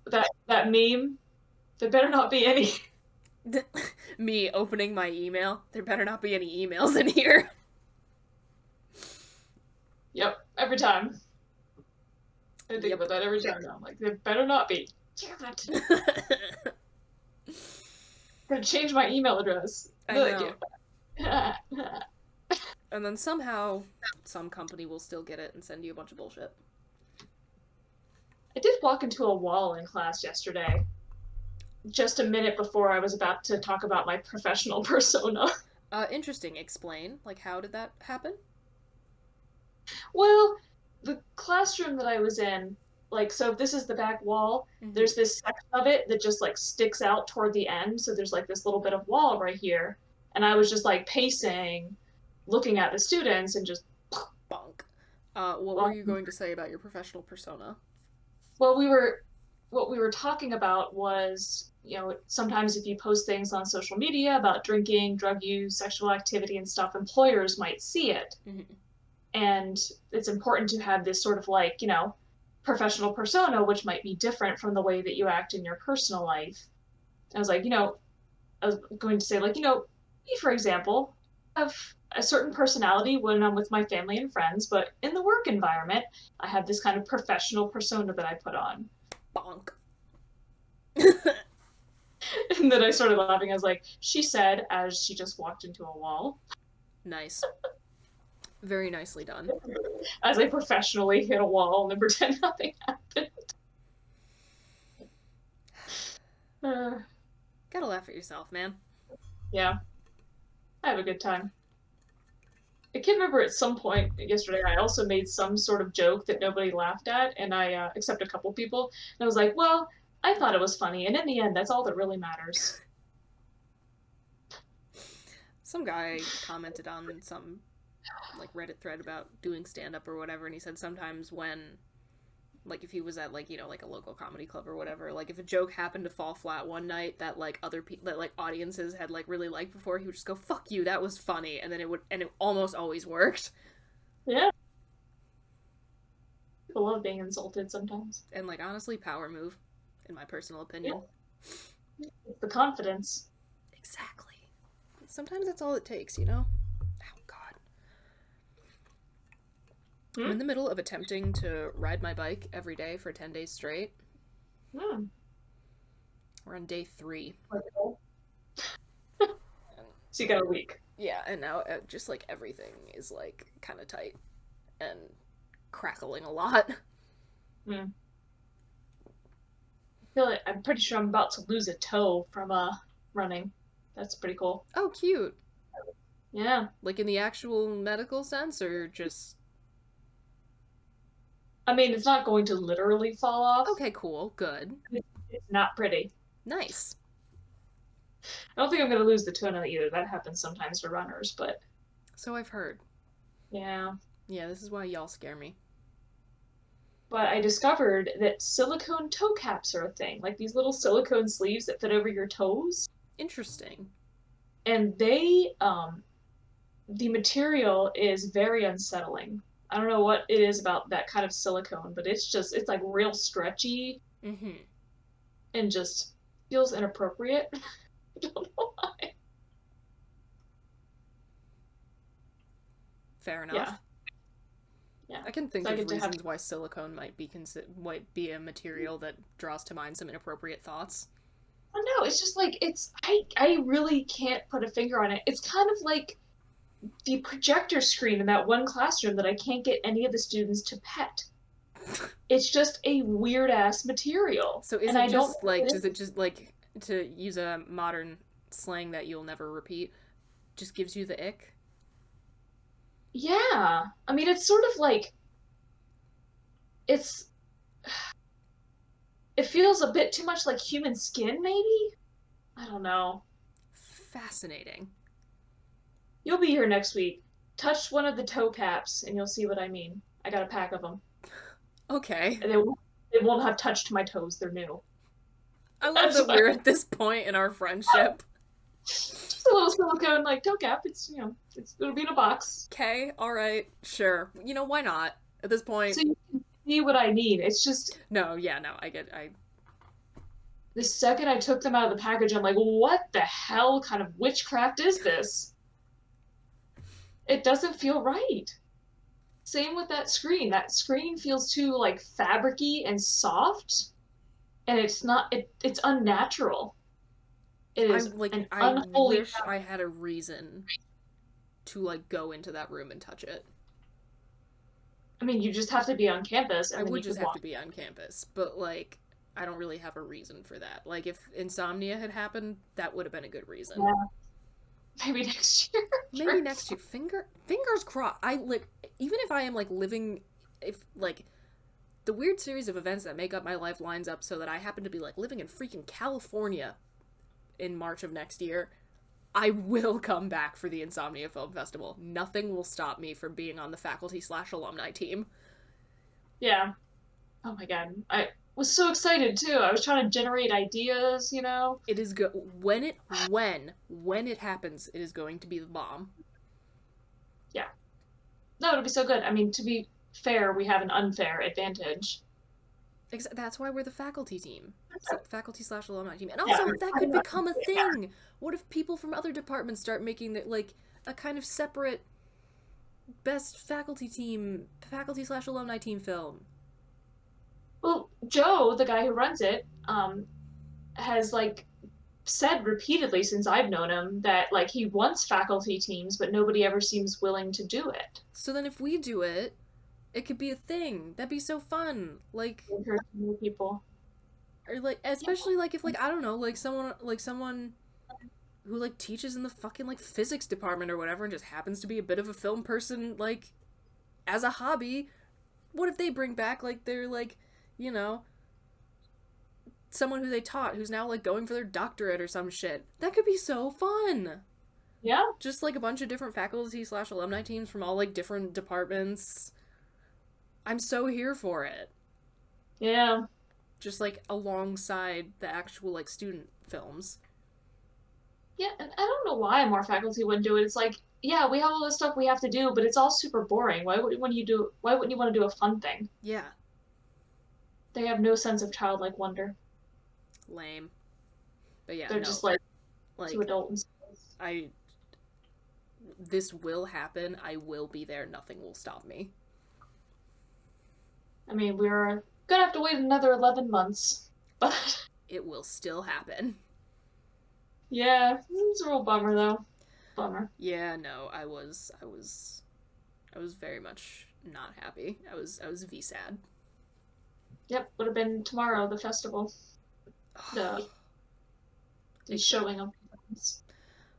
that meme. There better not be any. me opening my email, there better not be any emails in here. Yep, every time. I think Yep. about that every time now. I'm like, there better not be. Damn it. I'm gonna change my email address. I know. And then somehow, some company will still get it and send you a bunch of bullshit. I did walk into a wall in class yesterday, just a minute before I was about to talk about my professional persona. Interesting. Explain. Like, how did that happen? Well, the classroom that I was in, like, so if this is the back wall, Mm-hmm. there's this section of it that just like sticks out toward the end. So there's like this little bit of wall right here. And I was just like pacing, looking at the students and just, Bonk. What were well, you going to say about your professional persona? well, what we were talking about was, you know, sometimes if you post things on social media about drinking, drug use, sexual activity and stuff, employers might see it. Mm-hmm. And it's important to have this sort of like, you know, professional persona, which might be different from the way that you act in your personal life. I was like, you know, I was going to say, like, you know, me, for example, have a certain personality when I'm with my family and friends, but in the work environment, I have this kind of professional persona that I put on. Bonk. And then I started laughing. I was like, she said as she just walked into a wall. Nice. Very nicely done. As I professionally hit a wall and then pretend nothing happened. Uh, Gotta laugh at yourself, man. yeah, I have a good time. I can't remember at some point yesterday, I also made some sort of joke that nobody laughed at, and except a couple people. And I was like, well, I thought it was funny, and in the end, that's all that really matters. Some guy commented on some like Reddit thread about doing stand up or whatever, and he said sometimes when like if he was at like like a local comedy club or whatever, like if a joke happened to fall flat one night that like other people that like audiences had like really liked before, he would just go fuck you, that was funny, and then it almost always worked. Yeah, people love being insulted sometimes. And like honestly, power move, in my personal opinion. Yeah. It's the confidence. Exactly. Sometimes that's all it takes, you know? Oh god. I'm in the middle of attempting to ride my bike every day for 10 days straight. Hmm. We're on day 3. So you got a week. Yeah, and now just like everything is like kind of tight and crackling a lot. Hmm. I'm pretty sure I'm about to lose a toe from running. That's pretty cool. Oh, cute. Yeah. Like in the actual medical sense, or just. I mean, it's not going to literally fall off. Okay, cool. Good. It's not pretty. Nice. I don't think I'm going to lose the tuna either. That happens sometimes to runners, but So I've heard. yeah. Yeah, this is why y'all scare me. But I discovered that silicone toe caps are a thing, like these little silicone sleeves that fit over your toes. Interesting. And the material is very unsettling. I don't know what it is about that kind of silicone, but it's like real stretchy Mm-hmm. and just feels inappropriate. I don't know why. Fair enough. Yeah. Yeah. I can think So I of get to have reasons why silicone might be a material that draws to mind some inappropriate thoughts. Oh no, it's just like I really can't put a finger on it. It's kind of like the projector screen in that one classroom that I can't get any of the students to pet. It's just a weird ass material. So is And it I don't just know what like, it does is. it just like, to use a modern slang that you'll never repeat, just gives you the ick? Yeah. I mean it's sort of like it's it feels a bit too much like human skin, maybe? I don't know. Fascinating. You'll be here next week. Touch one of the toe caps and you'll see what I mean. I got a pack of them. Okay. And they won't have touched my toes. They're new. I love That's that what we're at this point in our friendship. just a little silicone like toe cap. It'll be in a box. Okay, alright, sure. You know, why not? At this point. So you can see what I mean. It's just No, yeah, no, I the second I took them out of the package, I'm like, what the hell kind of witchcraft is this? It doesn't feel right. Same with that screen. That screen feels too like fabricy and soft, and it's not. It's unnatural. It is an I unholy. wish I had a reason to like go into that room and touch it. I mean, you just have to be on campus, I and then would you just could have to walk. be on campus, but like I don't really have a reason for that. Like if insomnia had happened, that would have been a good reason. Yeah, maybe next year. Maybe next year. Fingers crossed. I like even if I am like living if like the weird series of events that make up my life lines up so that I happen to be like living in freaking California in March of next year, I will come back for the Insomnia Film Festival. Nothing will stop me from being on the faculty/alumni team. Yeah. Oh my god. I was so excited too. I was trying to generate ideas, you know. It is good when it happens. It is going to be the bomb. Yeah. No, it'll be so good. I mean, to be fair, we have an unfair advantage. That's why we're the faculty team, faculty/alumni team, and Yeah. also that could become a thing. What if people from other departments start making that like a kind of separate best faculty/alumni team film. Well, Joe, the guy who runs it, has like said repeatedly since I've known him that like he wants faculty teams, but nobody ever seems willing to do it. So then if we do it, it could be a thing. That'd be so fun. Like, Encourage more people. or like, especially like if like I don't know, like someone who like teaches in the fucking like physics department or whatever and just happens to be a bit of a film person like as a hobby. What if they bring back like their like, you know, someone who they taught who's now like going for their doctorate or some shit? That could be so fun. Yeah. Just like a bunch of different faculty/alumni teams from all like different departments. I'm so here for it. Yeah. Just like alongside the actual like student films. Yeah, and I don't know why more faculty wouldn't do it. It's like, yeah, we have all this stuff we have to do, but it's all super boring. Why wouldn't you want to do a fun thing? Yeah. They have no sense of childlike wonder. Lame. But yeah, They're no. just like Like too adult and stuff. This will happen. I will be there. Nothing will stop me. I mean, we're gonna have to wait another 11 months, but It will still happen. yeah, it's a real bummer though. Bummer. Yeah, no, I was very much not happy. I was V sad. Yep, would have been tomorrow, the festival. The showing of things.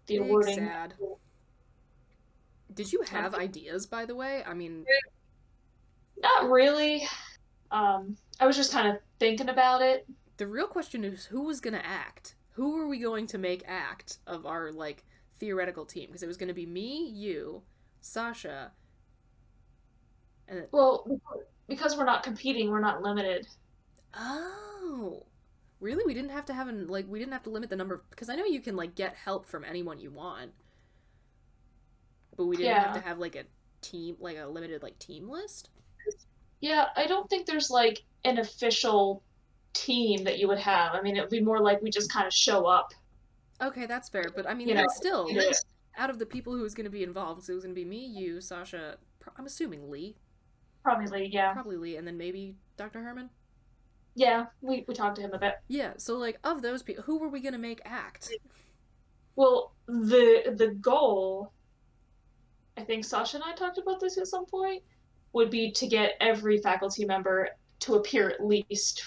The Big awarding. sad. Did you have ideas, by the way? I mean, not really. I was just kind of thinking about it. the real question is who was gonna act? Who were we going to make act of our like theoretical team? Because it was gonna be me, you, Sasha, and Well, because we're not competing, we're not limited. oh, really? We didn't have to we didn't have to limit the number because I know you can like get help from anyone you want, but we didn't have to have like a team, like a limited like team list. Yeah, I don't think there's like an official team that you would have. I mean, it would be more like we just kind of show up. Okay, that's fair, but I mean, You know, that's still out of the people who was going to be involved. So it was going to be me, you, Sasha. I'm assuming Lee, probably, yeah. probably Lee, and then maybe Dr. Herman. Yeah, we talked to him a bit. Yeah, so like of those people, who were we going to make act? Well, the goal, I think Sasha and I talked about this at some point, would be to get every faculty member to appear at least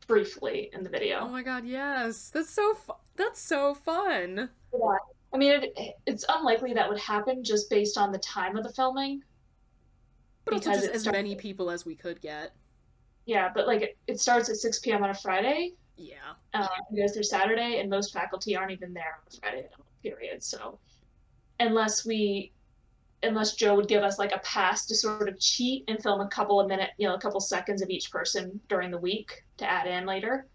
briefly in the video. Oh my god, yes, that's so fun. Yeah. I mean, it's unlikely that would happen just based on the time of the filming. But also just as many people as we could get. Yeah, but like it starts at 6 p.m. on a Friday. Yeah. It goes through Saturday, and most faculty aren't even there on Friday, period. So unless Joe would give us like a pass to sort of cheat and film a couple of minutes, a couple seconds of each person during the week to add in later,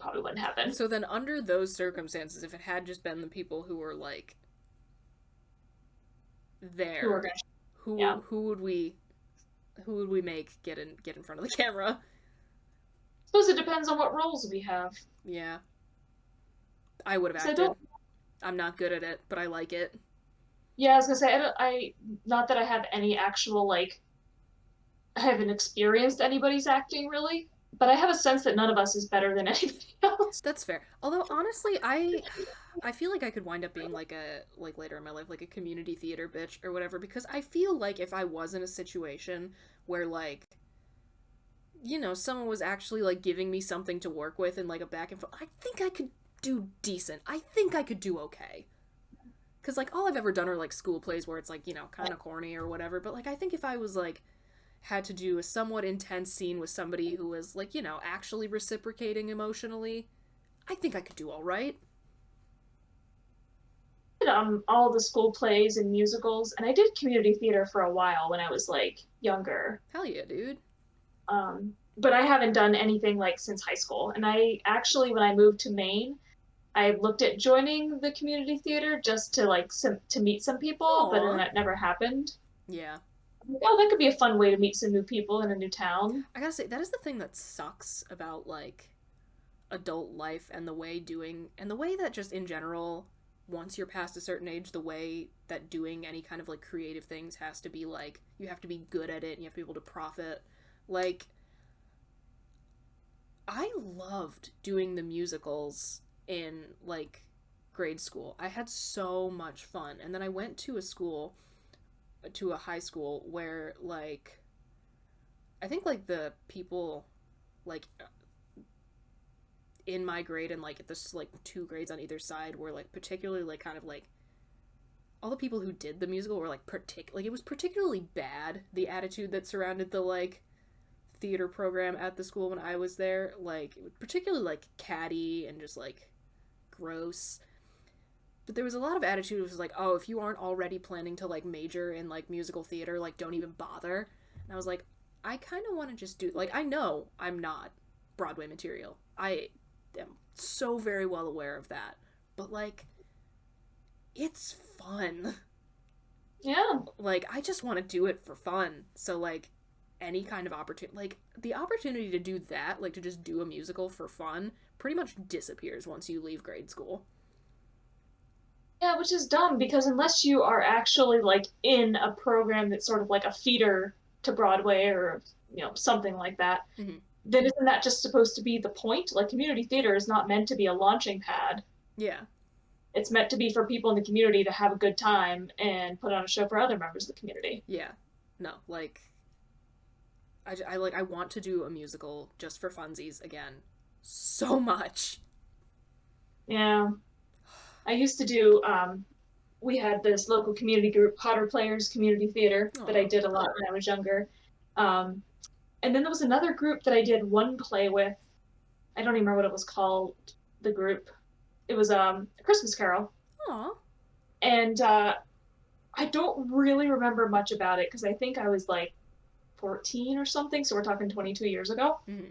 probably wouldn't happen. So then under those circumstances, if it had just been the people who were like there, who would we make get in front of the camera? I suppose it depends on what roles we have. Yeah. I would have acted. I'm not good at it, but I like it. Yeah, I was gonna say not that I have any actual like I haven't experienced anybody's acting really, but I have a sense that none of us is better than anybody else. That's fair. Although honestly, I feel like I could wind up being like later in my life like a community theater bitch or whatever because I feel like if I was in a situation where like someone was actually like giving me something to work with and like a back and forth, I think I could do decent. I think I could do okay. Because, like, all I've ever done are, like, school plays where it's, like, kind of corny or whatever. But, like, I think if I was, like, had to do a somewhat intense scene with somebody who was, like, actually reciprocating emotionally, I think I could do all right. I did all the school plays and musicals, and I did community theater for a while when I was, like, younger. Hell yeah, dude. But I haven't done anything, like, since high school. And I actually, when I moved to Maine, I looked at joining the community theater just to like to meet some people, Aww. But then that never happened. Yeah. Oh, that could be a fun way to meet some new people in a new town. I gotta say, that is the thing that sucks about like adult life and the way that just in general once you're past a certain age, the way that doing any kind of like creative things has to be like, you have to be good at it and you have to be able to profit. Like, I loved doing the musicals in like grade school. I had so much fun. And then I went to a high school where like I think like the people like in my grade and like this like two grades on either side were like particularly like kind of like all the people who did the musical were like like it was particularly bad, the attitude that surrounded the like theater program at the school when I was there, like it was particularly like catty and just like gross. But there was a lot of attitude. It was like, oh, if you aren't already planning to like major in like musical theater, like don't even bother. And I was like, I kind of want to just do like I know I'm not Broadway material. I am so very well aware of that. But like it's fun. Yeah. Like I just want to do it for fun. So like any kind of opportunity, like the opportunity to do that, like to just do a musical for fun, pretty much disappears once you leave grade school. Yeah, which is dumb because unless you are actually like in a program that's sort of like a feeder to Broadway or something like that, Mm-hmm. then isn't that just supposed to be the point? Like community theater is not meant to be a launching pad. Yeah. It's meant to be for people in the community to have a good time and put on a show for other members of the community. Yeah. No, like I want to do a musical just for funsies again so much. Yeah. I used to do we had this local community group, Potter Players Community Theater, that I Aw. did a lot when I was younger. Um, and then there was another group that I did one play with. I don't even remember what it was called, the group. It was a Christmas Carol. Aw. And I don't really remember much about it because I think I was like 14 or something, so we're talking 22 years ago. Mm-hmm.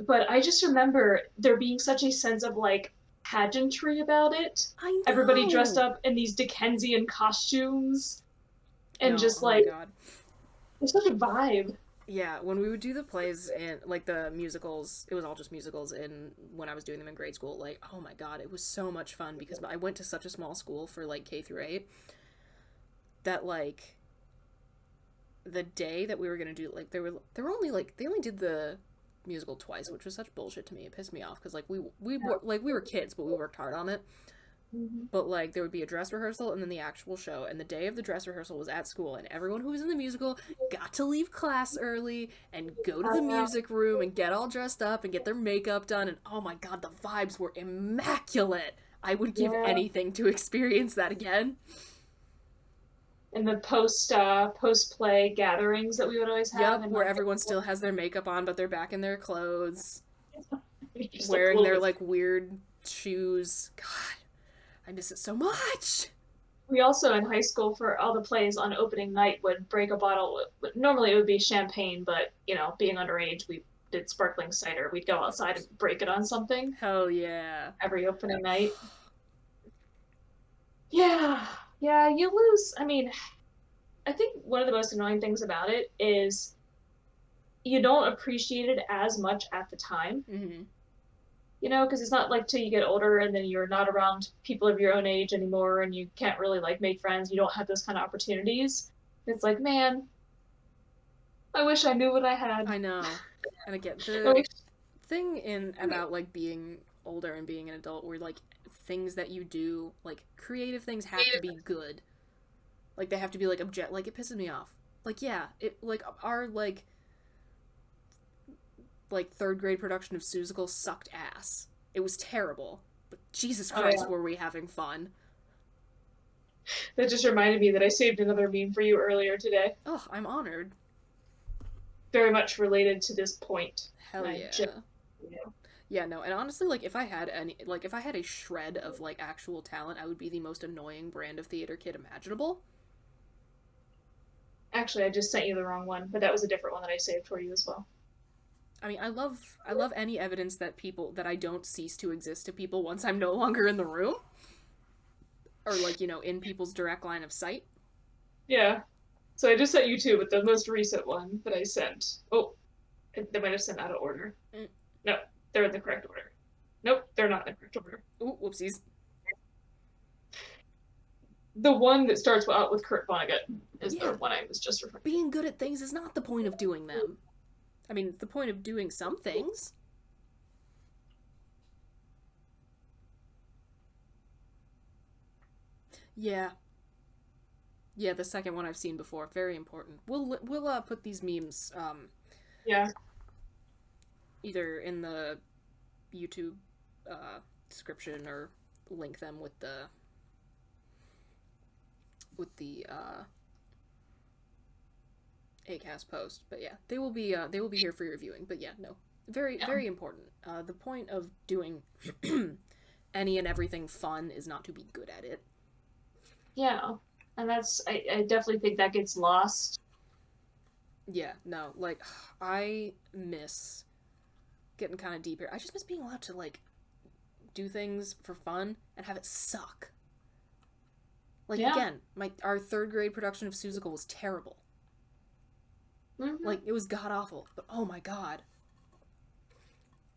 But I just remember there being such a sense of like pageantry about it. I Everybody dressed know. up in these Dickensian costumes and No, just oh my like god. there's such a vibe. Yeah, when we would do the plays and like the musicals, it was all just musicals in when I was doing them in grade school. Like, oh my god, it was so much fun because I went to such a small school for like K through 8 that like the day that we were going to do like there were only like they only did the musical twice, which was such bullshit to me. It pissed me off cuz like we were kids, but we worked hard on it. Mm-hmm. But like there would be a dress rehearsal and then the actual show, and the day of the dress rehearsal was at school, and everyone who was in the musical got to leave class early and go to the music room and get all dressed up and get their makeup done, and oh my god, the vibes were immaculate. I would give Yeah. anything to experience that again. And the post play gatherings that we would always have Yep, and where like everyone still has their makeup on but they're back in their clothes, just like wearing their clothes. like weird shoes. God, I miss it so much. We also in high school for all the plays on opening night would break a bottle. Normally it would be champagne, but being underage, we did sparkling cider. We'd go outside and break it on something Hell yeah. every opening night. Yeah, yeah, you lose. I mean, I think one of the most annoying things about it is you don't appreciate it as much at the time, Mm-hmm. because it's not like till you get older and then you're not around people of your own age anymore and you can't really like make friends. You don't have those kind of opportunities. It's like, man, I wish I knew what I had. I know. And again, I the wish, thing in I mean, about like being older and being an adult where like things that you do, like creative things have to be good. Like they have to be like like it pisses me off. Like yeah, it like our like third grade production of Seussical sucked ass. It was terrible. But Jesus oh Christ, yeah. were we having fun. That just reminded me that I saved another meme for you earlier today, Oh, I'm honored. very much related to this point. And Hell I just, yeah. Yeah, no, and honestly, like if I had a shred of like actual talent, I would be the most annoying brand of theater kid imaginable. actually, I just sent you the wrong one, but that was a different one that I saved for you as well. I mean, I love any evidence that that I don't cease to exist to people once I'm no longer in the room or like, in people's direct line of sight. Yeah. So I just sent you two, but the most recent one that I sent. Oh, they might have sent out of order. Mm. No, they're in the correct order. Nope, they're not in the correct order. Ooh, whoopsies. The one that starts out with Kurt Vonnegut is the Yeah, one I was just referring being good at things is not the point of doing them. I mean, it's the point of doing some things. Yeah, yeah. The second one I've seen before, very important. We'll put these memes to. Yeah. either in the YouTube description or link them with the Acast post. But yeah, they will be here for your viewing. But yeah, no, very Yeah. very important. The point of doing any and everything fun is not to be good at it. Yeah. And I definitely think that gets lost. Yeah, no, like I miss getting kind of deep here. I just miss being allowed to like do things for fun and have it suck. Like Yeah. again, my our third grade production of Seussical was terrible. Hmm. Like it was god awful, but oh my god,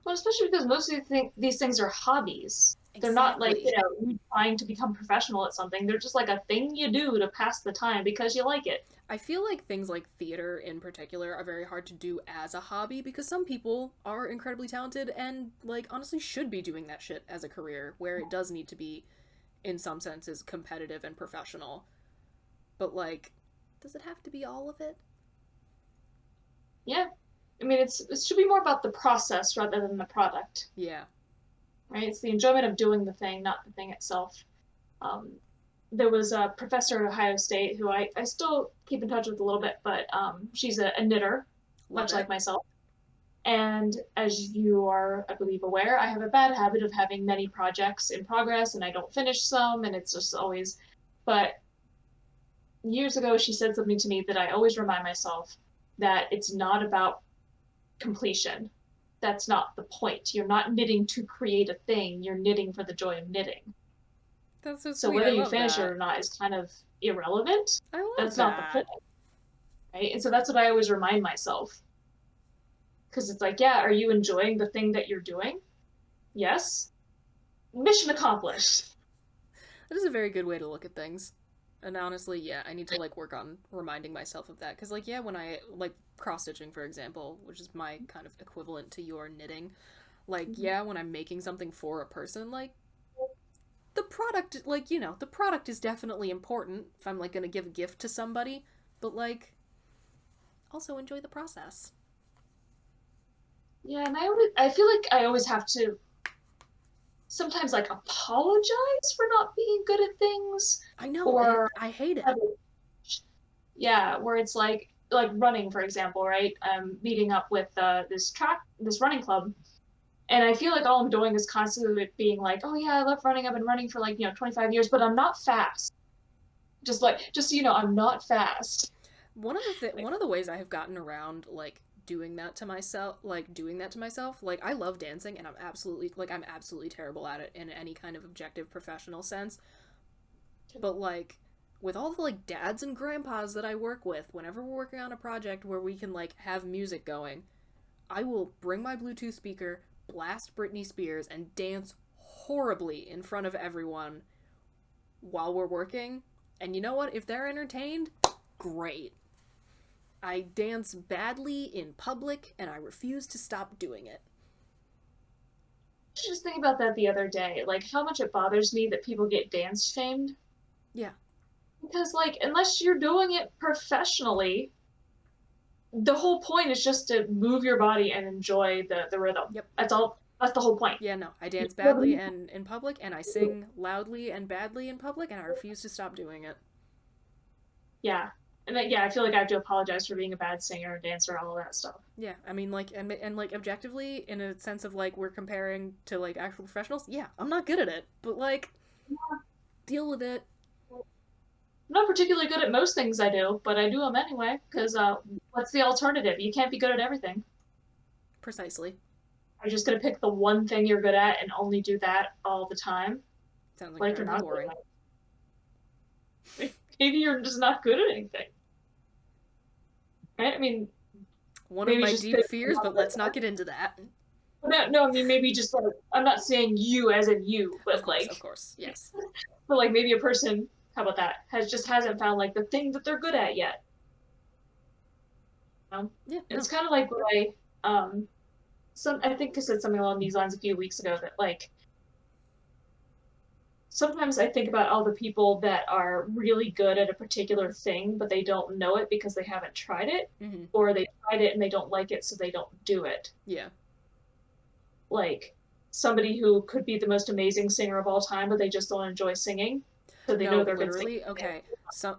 Well, especially because most of these things are hobbies. They're not like, exactly. you trying to become professional at something. They're just like a thing you do to pass the time because you like it. I feel like things like theater in particular are very hard to do as a hobby because some people are incredibly talented and like honestly should be doing that shit as a career where it does need to be in some senses competitive and professional. But like does it have to be all of it? Yeah. I mean, it should be more about the process rather than the product, Yeah. right? It's the enjoyment of doing the thing, not the thing itself. Um, there was a professor at Ohio State who I still keep in touch with a little bit, but she's a knitter, Love much it. like myself. And as you are, I believe, aware, I have a bad habit of having many projects in progress and I don't finish some, and it's just always. But years ago, she said something to me that I always remind myself that it's not about completion. That's not the point. You're not knitting to create a thing, you're knitting for the joy of knitting. That's so So sweet. I whether you love finish it that. or not is kind of irrelevant. I love That's not the that. point, right? And so that's what I always remind myself. Because it's like, yeah, are you enjoying the thing that you're doing? Yes. Mission accomplished. That is a very good way to look at things. And honestly, yeah, I need to like work on reminding myself of that because like yeah, when I like cross stitching for example, which is my kind of equivalent to your knitting, like yeah, when I'm making something for a person, like the product, like you know, the product is definitely important if I'm like gonna give a gift to somebody, but like also enjoy the process. Yeah, and I feel like I always have to sometimes like apologize for not being good at things I know, and or I hate it. have yeah, where it's like running for example, right? I'm meeting up with this running club, and I feel like all I'm doing is constantly being like, oh yeah, I love running. I've been running for like 25 years, but I'm not fast. Just so you know, I'm not fast. One of the ways I have gotten around like doing that to myself, like I love dancing and I'm absolutely terrible at it in any kind of objective professional sense. But like with all the like dads and grandpas that I work with, whenever we're working on a project where we can like have music going, I will bring my Bluetooth speaker, blast Britney Spears, and dance horribly in front of everyone while we're working. And you know what? If they're entertained, great. I dance badly in public and I refuse to stop doing it. I was just thinking about that the other day, like how much it bothers me that people get dance shamed. Yeah. Because like unless you're doing it professionally, the whole point is just to move your body and enjoy the rhythm. Yep. That's all. That's the whole point. Yeah, no. I dance badly and in public and I sing loudly and badly in public and I refuse to stop doing it. Yeah, and yeah, I feel like I have to apologize for being a bad singer, dancer, all of that stuff. Yeah, I mean like and like objectively in a sense of like we're comparing to like actual professionals. Yeah, I'm not good at it, but like deal with it. I'm not particularly good at most things I do, but I do them anyway. Yep, Because what's the alternative? You can't be good at everything. precisely. Are you just gonna pick the one thing you're good at and only do that all the time? Sounds What if you're incredibly not good boring. at it? Maybe you're just not good at anything, right? I mean, One of maybe my just deep pick fears, but let's not get into that. no, no, I mean maybe just like I'm not saying you as in you, Of but course, like of course. Yes. but like maybe a person How about that? Hasn't found like the thing that they're good at yet. You know? Yeah, no. It's kind of like what I think I said something along these lines a few weeks ago that like sometimes I think about all the people that are really good at a particular thing, but they don't know it because they haven't tried it, Mm-hmm. or they tried it and they don't like it, so they don't do it. Yeah. Like somebody who could be the most amazing singer of all time, but they just don't enjoy singing, so they know No, they're good singers. literally. Okay. So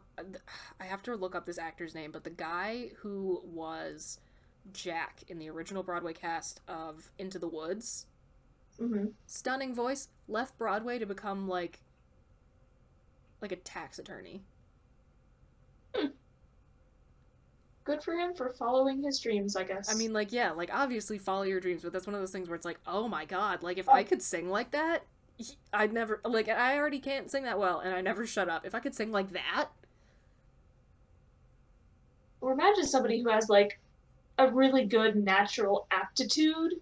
I have to look up this actor's name, but the guy who was Jack in the original Broadway cast of Into the Woods, Mm-hmm. stunning voice, left Broadway to become like a tax attorney. Hmm. Good for him for following his dreams, I I guess. mean, like, yeah, like, obviously follow your dreams, but that's one of those things where it's like, oh my god, like, if I could sing like that, I'd never, like, I already can't sing that well, and I never shut up. If I could sing like that, Or imagine somebody who has like a really good natural aptitude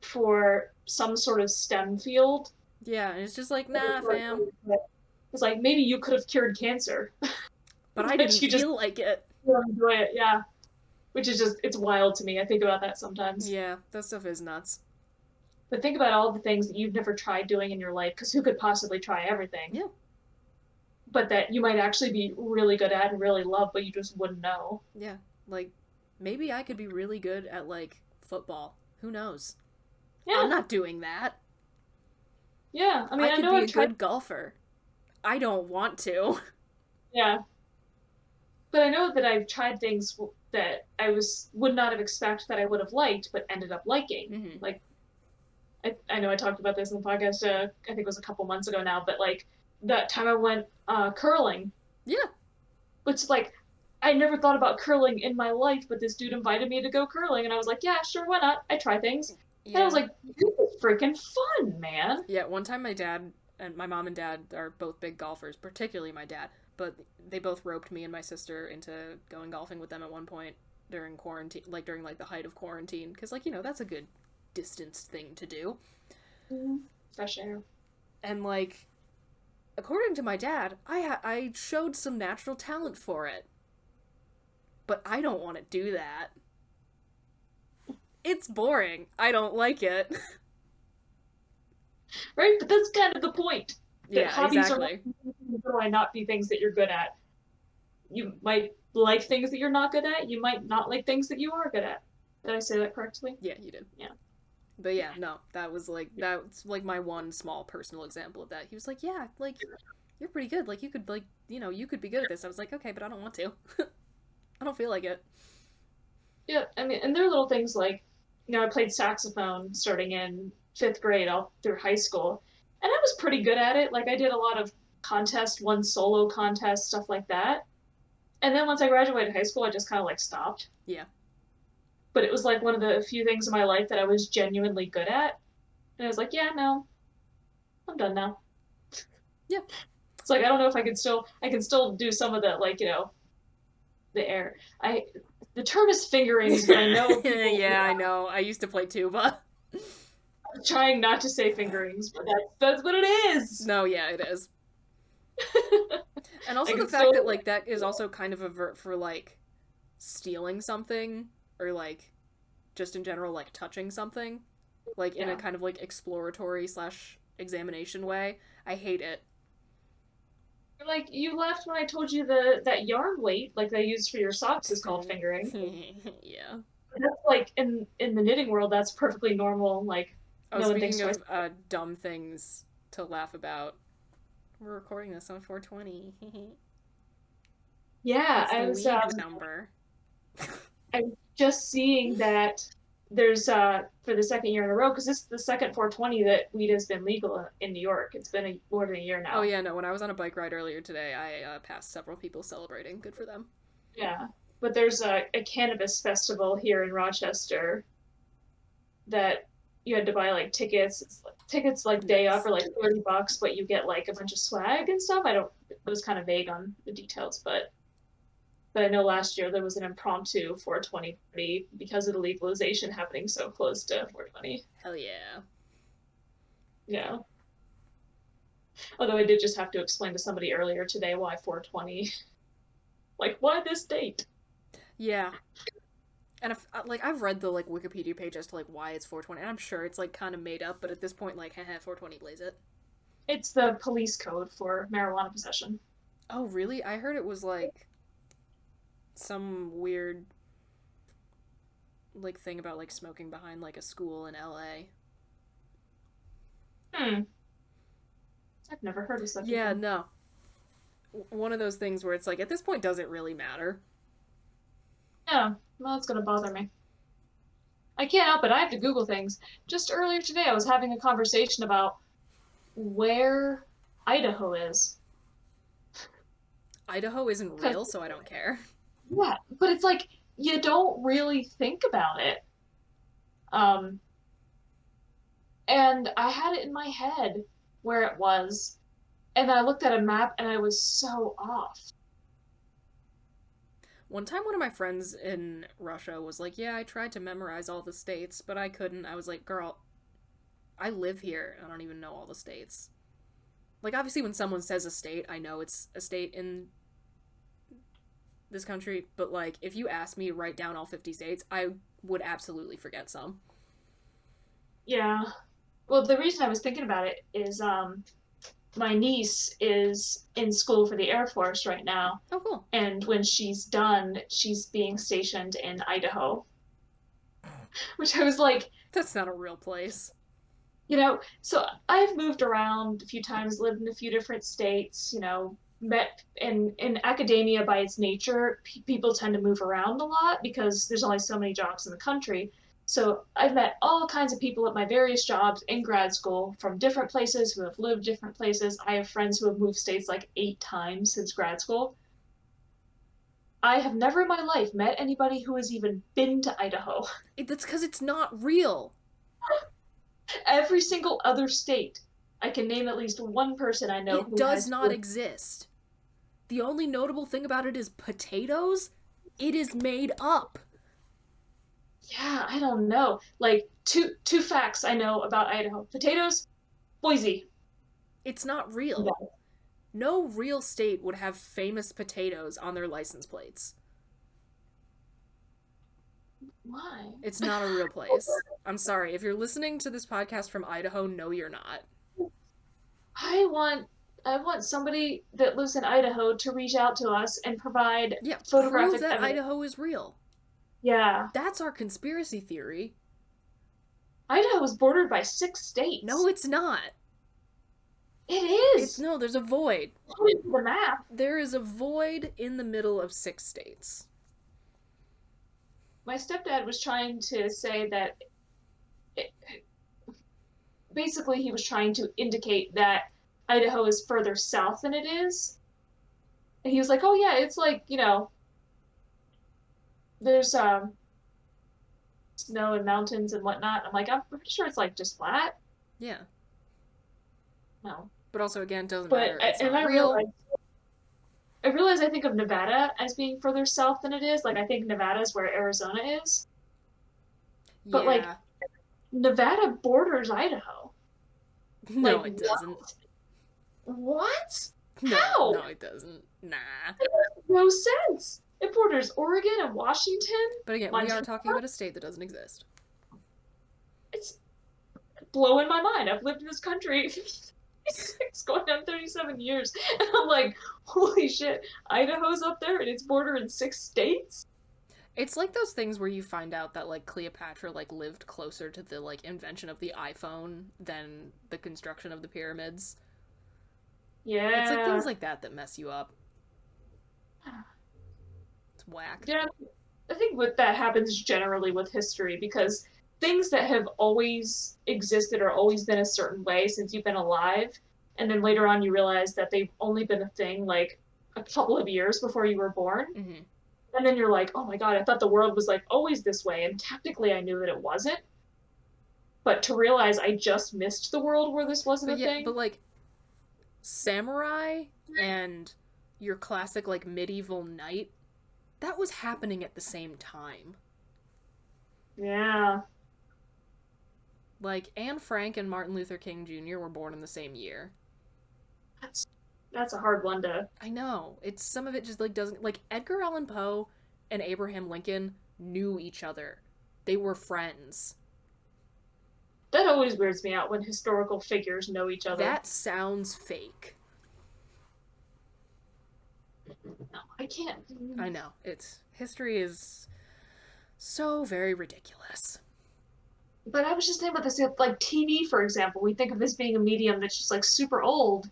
for some sort of STEM field. yeah, and it's just like, nah, fam. It's like maybe you could have cured cancer, But I but didn't you just feel like it. don't enjoy it. Yeah, which is just it's wild to me. I think about that sometimes. Yeah, that stuff is nuts. But think about all the things that you've never tried doing in your life, because who could possibly try everything? Yeah, But that you might actually be really good at and really love, but you just wouldn't know. yeah. Like, maybe I could be really good at, like, football. Who knows? I'm Yeah, not doing that. yeah. I mean, I I could know be I've a tried. good golfer. I don't want to. Yeah, but I know that I've tried things that would not have expected that I would have liked, but ended up liking. Mm-hmm. Like I know I talked about this in the podcast. I think it was a couple months ago now, but like that time I went curling, Yeah, which like I never thought about curling in my life, but this dude invited me to go curling, and I was like, yeah, sure, why not? I try things, and I was yeah. like, this is freaking fun, man. Yeah, one time my dad and my mom and dad are both big golfers, particularly my dad, but they both roped me and my sister into going golfing with them at one point during quarantine, like during like the height of quarantine, because like, that's a good distance thing to do. Mm, fresh air. And like, according to my dad, I showed some natural talent for it, but I don't want to do that. It's boring. I don't like it. Right? But that's kind of the point. That Yeah, hobbies are exactly. not be things that you're good at. You might like things that you're not good at. You might not like things that you are good at. Did I say that correctly? Yeah, you did. Yeah. But yeah, no, that's like my one small personal example of that. He was like, "Yeah, like you're pretty good. Like you could like, you could be good at this." I was like, "Okay, but I don't want to. I don't feel like it." Yeah, I mean, and there are little things like, I played saxophone starting in fifth grade all through high school, and I was pretty good at it. Like I did a lot of contests, won solo contests, stuff like that. And then once I graduated high school, I just kind of like stopped. Yeah. But it was like one of the few things in my life that I was genuinely good at, and I was like, yeah, no, I'm done now. Yeah. It's like I don't know if I can still do some of the like the air. I the term is fingerings, but I know people. Yeah, I know. I used to play tuba. I'm trying not to say fingerings, but that's what it is. No, yeah, it is. And I also the can fact that still. like that is also kind of a vert for like stealing something or like just in general like touching something like in a Yeah. kind of like exploratory slash examination way. I hate it. Like you laughed when I told you that yarn weight like they use for your socks is called fingering. Yeah. That's like in the knitting world that's perfectly normal. Like Oh, no one thinks speaking twice. of dumb things to laugh about, we're recording this on 420. Yeah, It's the league number. I was just seeing that there's for the second year in a row because this is the second 420 that weed has been legal in New York. It's been more than a year Oh now. yeah, no. When I was on a bike ride earlier today, I passed several people celebrating. Good for them. Yeah, but there's a cannabis festival here in Rochester that you had to buy like tickets. Tickets like day up Nice. are like $30, but you get like a bunch of swag and stuff. I don't. It was kind of vague on the details, but I know last year there was an impromptu 420 party because of the legalization happening so close to 420. Hell yeah. Yeah. Although I did just have to explain to somebody earlier today why 420. Like, why this date? Yeah. And if, like I've read the like Wikipedia page as to like why it's 420, and I'm sure it's like kind of made up, but at this point, like, haha, 420 plays it. It's the police code for marijuana possession. Oh, really? I heard it was like some weird like thing about like smoking behind like a school in LA. Hmm. I've never heard of such a Yeah, thing. no. One of those things where it's like at this point does it really matter? Yeah, well, it's gonna bother me. I can't help it. I have to Google things. Just earlier today, I was having a conversation about where Idaho is. Idaho isn't Cause real, so I don't care. yeah, but it's like you don't really think about it. Um, and I had it in my head where it was, and I looked at a map and I was so off. One time one of my friends in Russia was like, "Yeah, I tried to memorize all the states, but I couldn't." I was like, "Girl, I live here. I don't even know all the states." Like obviously when someone says a state, I know it's a state in this country, but like if you ask me to write down all 50 states, I would absolutely forget some. Yeah. Well, the reason I was thinking about it is my niece is in school for the Air Force right now, Oh, cool. and when she's done, she's being stationed in Idaho, which I was like, That's not a real place. so I've moved around a few times, lived in a few different states, met in academia by its nature, people tend to move around a lot because there's only so many jobs in the country. So I've met all kinds of people at my various jobs in grad school from different places who have lived different places. I have friends who have moved states like 8 times since grad school. I have never in my life met anybody who has even been to Idaho. That's because it's not real. Every single other state, I can name at least one person I know It who does has not exist. The only notable thing about it is potatoes. It is made up. yeah, I don't know. Like two facts I know about Idaho. Potatoes, Boise. It's not real. No. No real state would have famous potatoes on their license plates. Why? It's not a real place. I'm sorry. If you're listening to this podcast from Idaho, no, you're not. I want I want somebody that lives in Idaho to reach out to us and provide Yeah, prove photographic that evidence. Idaho is real. Yeah. That's our conspiracy theory. Idaho is bordered by 6 states. No, it's not. It It's is. no, there's a void. According to the map. There is a void in the middle of 6 states. My stepdad was trying to say that it, basically he was trying to indicate that Idaho is further south than it is. And he was like, "Oh yeah, it's like, there's snow and mountains and whatnot." I'm like, "I'm pretty sure it's like just flat." Yeah. No. But also, again, doesn't But matter. It's and not real. I realize I think of Nevada as being further south than it is. Like I think Nevada is where Arizona is. But like Yeah. Nevada borders Idaho. No, Like it doesn't. what? No, How? no, it doesn't. Nah. It makes no sense. It borders Oregon and Washington, But again, we are Montana. talking about a state that doesn't exist. It's blowing my mind. I've lived in this country 36, going on 37 years. And I'm like, holy shit, Idaho's up there and it's bordering 6 states? It's like those things where you find out that like Cleopatra like lived closer to the like invention of the iPhone than the construction of the pyramids. It's like Yeah. things like that that mess you up. It's whack. Yeah, I think what that happens generally with history because things that have always existed or always been a certain way since you've been alive, and then later on you realize that they've only been a thing like a couple of years before you were born. Mm-hmm. And then you're like, oh my God, I thought the world was like always this way. And technically I knew that it wasn't. But to realize I just missed the world where this wasn't But a yeah, thing. but like samurai and your classic like medieval knight, that was happening at the same time. Yeah. Like Anne Frank and Martin Luther King Jr. were born in the same year. That's that's a hard one to. I know. It's some of it just like doesn't like Edgar Allan Poe and Abraham Lincoln knew each other. They were friends. That always weirds me out when historical figures know each other. That sounds fake. No, I can't. I know. It's history is so very ridiculous. But I was just thinking about this, like TV, for example. We think of this being a medium that's just like super old,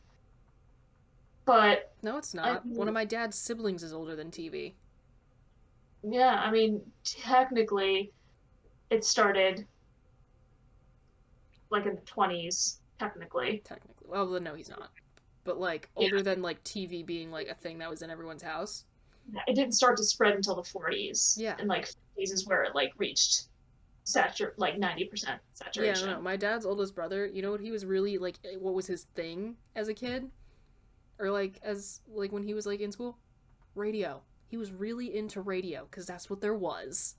but No, it's I not. One mean, of my dad's siblings is older than TV. yeah, I mean, technically, it started like in the 20s, technically. Technically. Well, no, he's not. But like Yeah, older than like TV being like a thing that was in everyone's house. it didn't start to spread until the 40s, Yeah. and like 50s is where it like reached like 90% Yeah, no, no. saturation. My dad's oldest brother, you know what he was really like what was his thing as a kid? Or like as like when he was like in school? Radio. He was really into radio because that's what there was.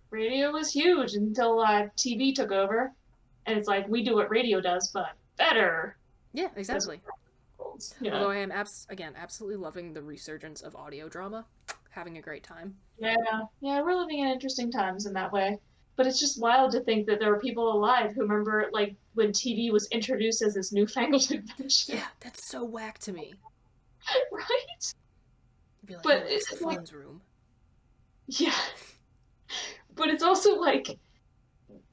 Radio was huge until TV took over, and it's like we do what radio does, but better Yeah, because exactly. yeah, Although I am again absolutely loving the resurgence of audio drama, having a great time. yeah, yeah. We're living in interesting times in that way. But it's just wild to think that there are people alive who remember like when TV was introduced as this newfangled invention, Yeah, that's so whack to me. right? You'd be like, But oh, it's the it's like, phone's room. yeah, but it's also like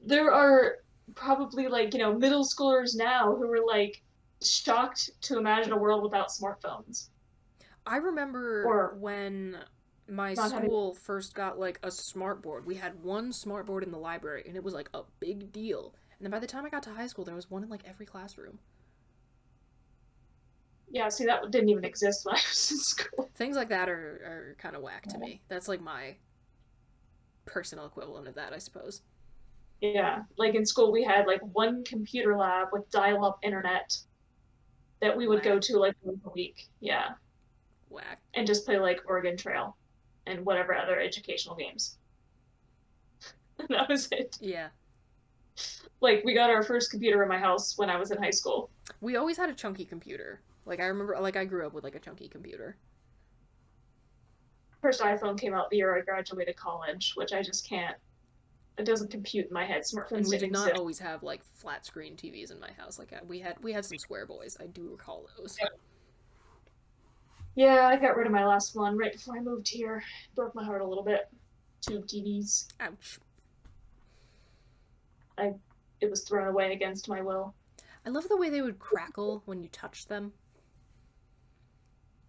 there are probably like middle schoolers now who are like shocked to imagine a world without smartphones I remember or when my not having. school first got like a smart board. We had one smart board in the library and it was like a big deal. And then by the time I got to high school, there was one in like every classroom. Yeah, see, that didn't even exist when I was in school. Things like that are kind of whack to me. That's like my personal equivalent of that, I suppose. Yeah, like in school, we had like one computer lab with dial up internet that we would go Whack. to like once a week. Yeah, Whack. and just play like Oregon Trail and whatever other educational games. And that was it. Yeah. Like, we got our first computer in my house when I was in high school. We always had a chunky computer. Like I remember like I grew up with like a chunky computer. First iPhone came out the year I graduated college, which I just can't. It doesn't compute in my head. And Smartphones we didn't did not exist. always have like flat screen TVs in my house. Like we had some square boys. I do recall those. Yeah, I got rid of my last one right before I moved here. Broke my heart a little bit. Tube TVs. Ouch. I It was thrown away against my will. I love the way they would crackle when you touched them.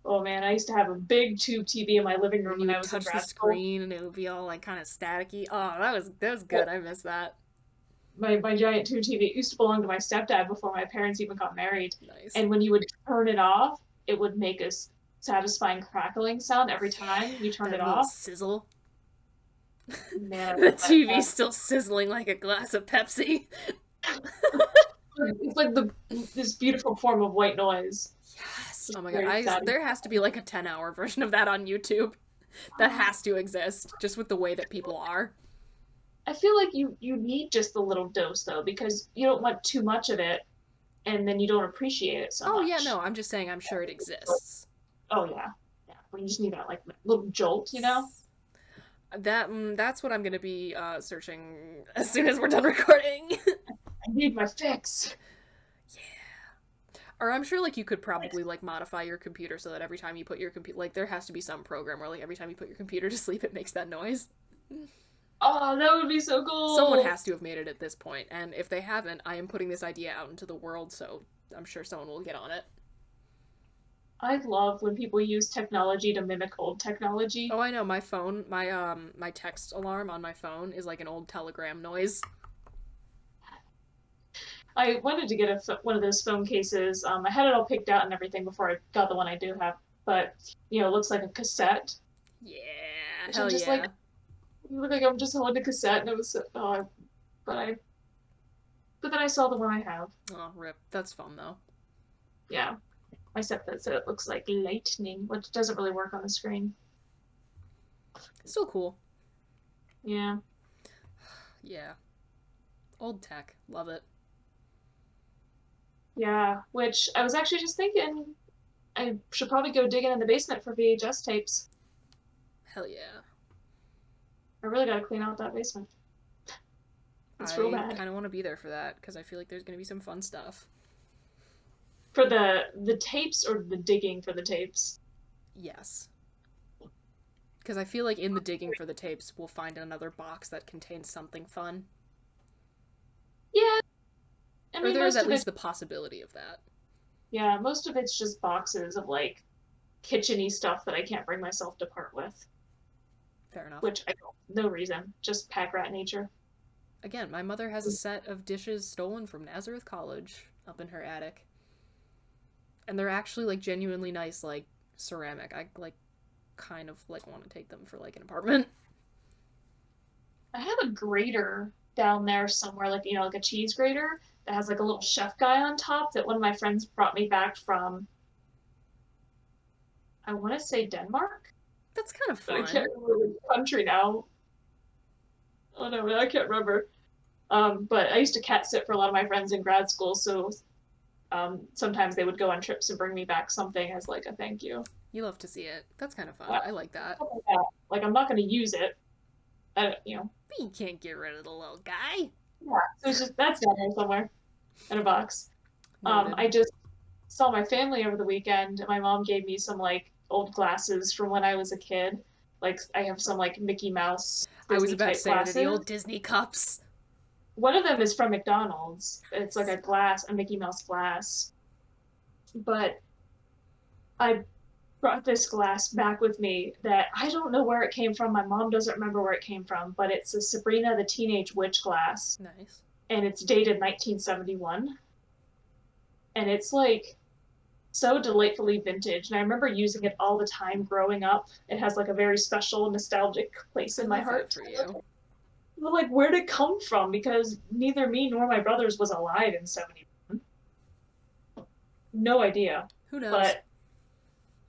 Oh man, I used to have a big tube TV in my living When room you when I would was in touch the grad school. screen and it would be all like kind of staticky. Oh, that was good. I miss that. My giant tube TV used to belong to my stepdad before my parents even got married. Nice. And when you would turn it off, it would make a satisfying crackling sound every time you turned it That little off. sizzle. Man, The I love TV's still sizzling like a glass of Pepsi. that. It's like this beautiful form of white noise. Yes. Just Oh my god. very sad. There has to be like a 10-hour version of that on YouTube. That has to exist, just with the way that people are. I feel like you need just a little dose though, because you don't want too much of it, and then you don't appreciate it so Oh yeah, much. no, I'm just saying I'm sure it exists. Oh yeah, yeah. We just need that like little jolt, you know. That's what I'm gonna be searching as soon as we're done recording. I need my fix. Or I'm sure like you could probably like modify your computer so that every time you put your computer like there has to be some program where like every time you put your computer to sleep it makes that noise. Oh, that would be so Someone cool. has to have made it at this point, and if they haven't, I am putting this idea out into the world, so I'm sure someone will get on it. I love when people use technology to mimic old technology. Oh, I know, my phone, my text alarm on my phone is like an old telegram noise. I wanted to get one of those phone cases. I had it all picked out and everything before I got the one I do have, but it looks like a cassette, Yeah, which I'm hell just like, yeah. you look like I'm just holding a cassette, and it was, but I, but then I saw the one I have. Oh, rip. That's fun though. Yeah, I said that, so it looks like lightning, which doesn't really work on the screen. Still cool. Yeah, Yeah. Old tech. Love it. Yeah, which I was actually just thinking I should probably go digging in the basement for VHS tapes. Hell yeah. I really gotta clean out that basement. It's real I bad. kind of want to be there for that because I feel like there's going to be some fun stuff. For the tapes or the digging for the tapes. Yes. Because I feel like in the digging for the tapes, we'll find another box that contains something fun. Yeah, I Or mean there is most at of it. least the possibility of that. Yeah, most of it's just boxes of like kitcheny stuff that I can't bring myself to part with, Fair enough. which I don't. No reason, just pack rat nature. Again, my mother has a set of dishes stolen from Nazareth College up in her attic. And they're actually like genuinely nice, like ceramic. I like kind of like want to take them for like an apartment. I have a grater down there somewhere, like like a cheese grater that has like a little chef guy on top that one of my friends brought me back from. I want to say Denmark, That's kind of but I can't fun. remember which country now. Oh no, I can't remember. But I used to cat sit for a lot of my friends in grad school, so sometimes they would go on trips and bring me back something as like a thank you. You love to see it. That's kind of fun. Uh, I like that. like I'm not going to use it, But you can't get rid of the little guy. yeah. So it's just that's down there somewhere in a box. Noted. I just saw my family over the weekend, and my mom gave me some like old glasses from when I was a kid. Like I have some like Mickey Mouse I was Disney about to type say, they're the glasses. old Disney cups. One of them is from McDonald's. It's like Nice. a Mickey Mouse glass. But I brought this glass back with me that I don't know where it came from. My mom doesn't remember where it came from, but it's a Sabrina the Teenage Witch glass, Nice. and it's dated 1971. And it's like so delightfully vintage. And I remember using it all the time growing up. It has like a very special nostalgic place I in my love that heart. for you. But like, where'd it come from? Because neither me nor my brothers was alive in 71. No idea. Who knows? But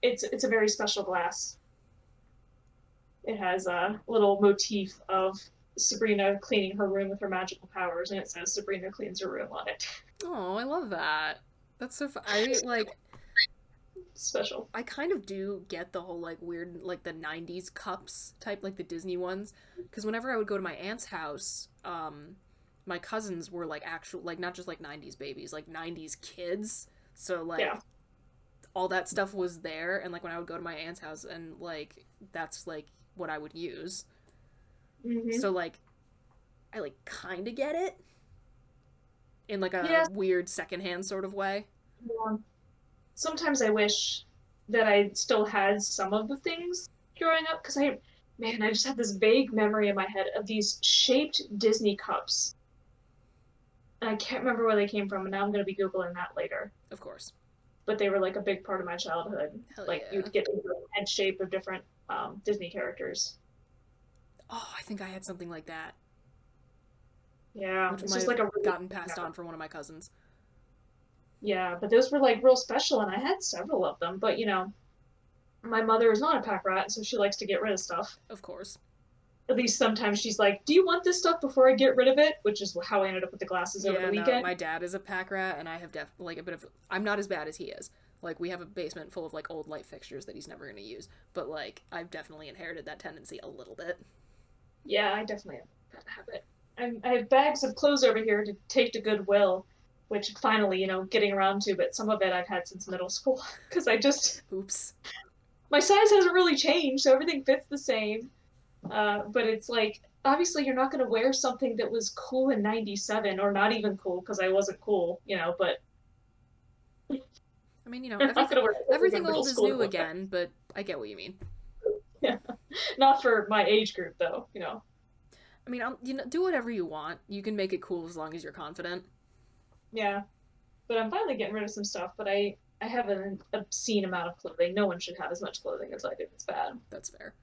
it's a very special glass. It has a little motif of Sabrina cleaning her room with her magical powers, and it says Sabrina cleans her room on it. Oh, I love that. That's so fun. I like. Special. I kind of do get the whole like weird like the '90s cups type, like the Disney ones, because whenever I would go to my aunt's house, my cousins were like actual like not just like '90s babies, like '90s kids. So Yeah. like all that stuff was there, and like when I would go to my aunt's house, and like that's like what I would use. Mm-hmm. So like I like kind of get it in like a Yes. weird secondhand sort of way. Yeah. Sometimes I wish that I still had some of the things growing up because I just had this vague memory in my head of these shaped Disney cups. And I can't remember where they came from, and now I'm going to be Googling that later. Of course. But they were like a big part of my childhood. Hell Like yeah. you'd get a head shape of different Disney characters. Oh, I think I had something like that, Yeah, which it's might just have like a really gotten passed memory. on from one of my cousins. Yeah, but those were like real special, and I had several of them. But my mother is not a pack rat, so she likes to get rid of stuff. Of course. At least sometimes she's like, "Do you want this stuff before I get rid of it?" Which is how I ended up with the glasses over the Yeah, no, weekend. my dad is a pack rat, and I have like a bit of. I'm not as bad as he is. Like we have a basement full of like old light fixtures that he's never gonna use, but like I've definitely inherited that tendency a little bit. Yeah, I definitely have that habit. I have bags of clothes over here to take to Goodwill, which finally, getting around to, but some of it I've had since middle school because Oops. my size hasn't really changed, so everything fits the same. But it's like, obviously, you're not going to wear something that was cool in 97 or not even cool because I wasn't cool, but I mean, you're not going to wear something everything in middle old is school to new look at. again, but I get what you mean. Yeah. Not for my age group, though. I mean, do whatever you want. You can make it cool as long as you're confident. Yeah. But I'm finally getting rid of some stuff, but I have an obscene amount of clothing. No one should have as much clothing as I do. It's bad. That's fair.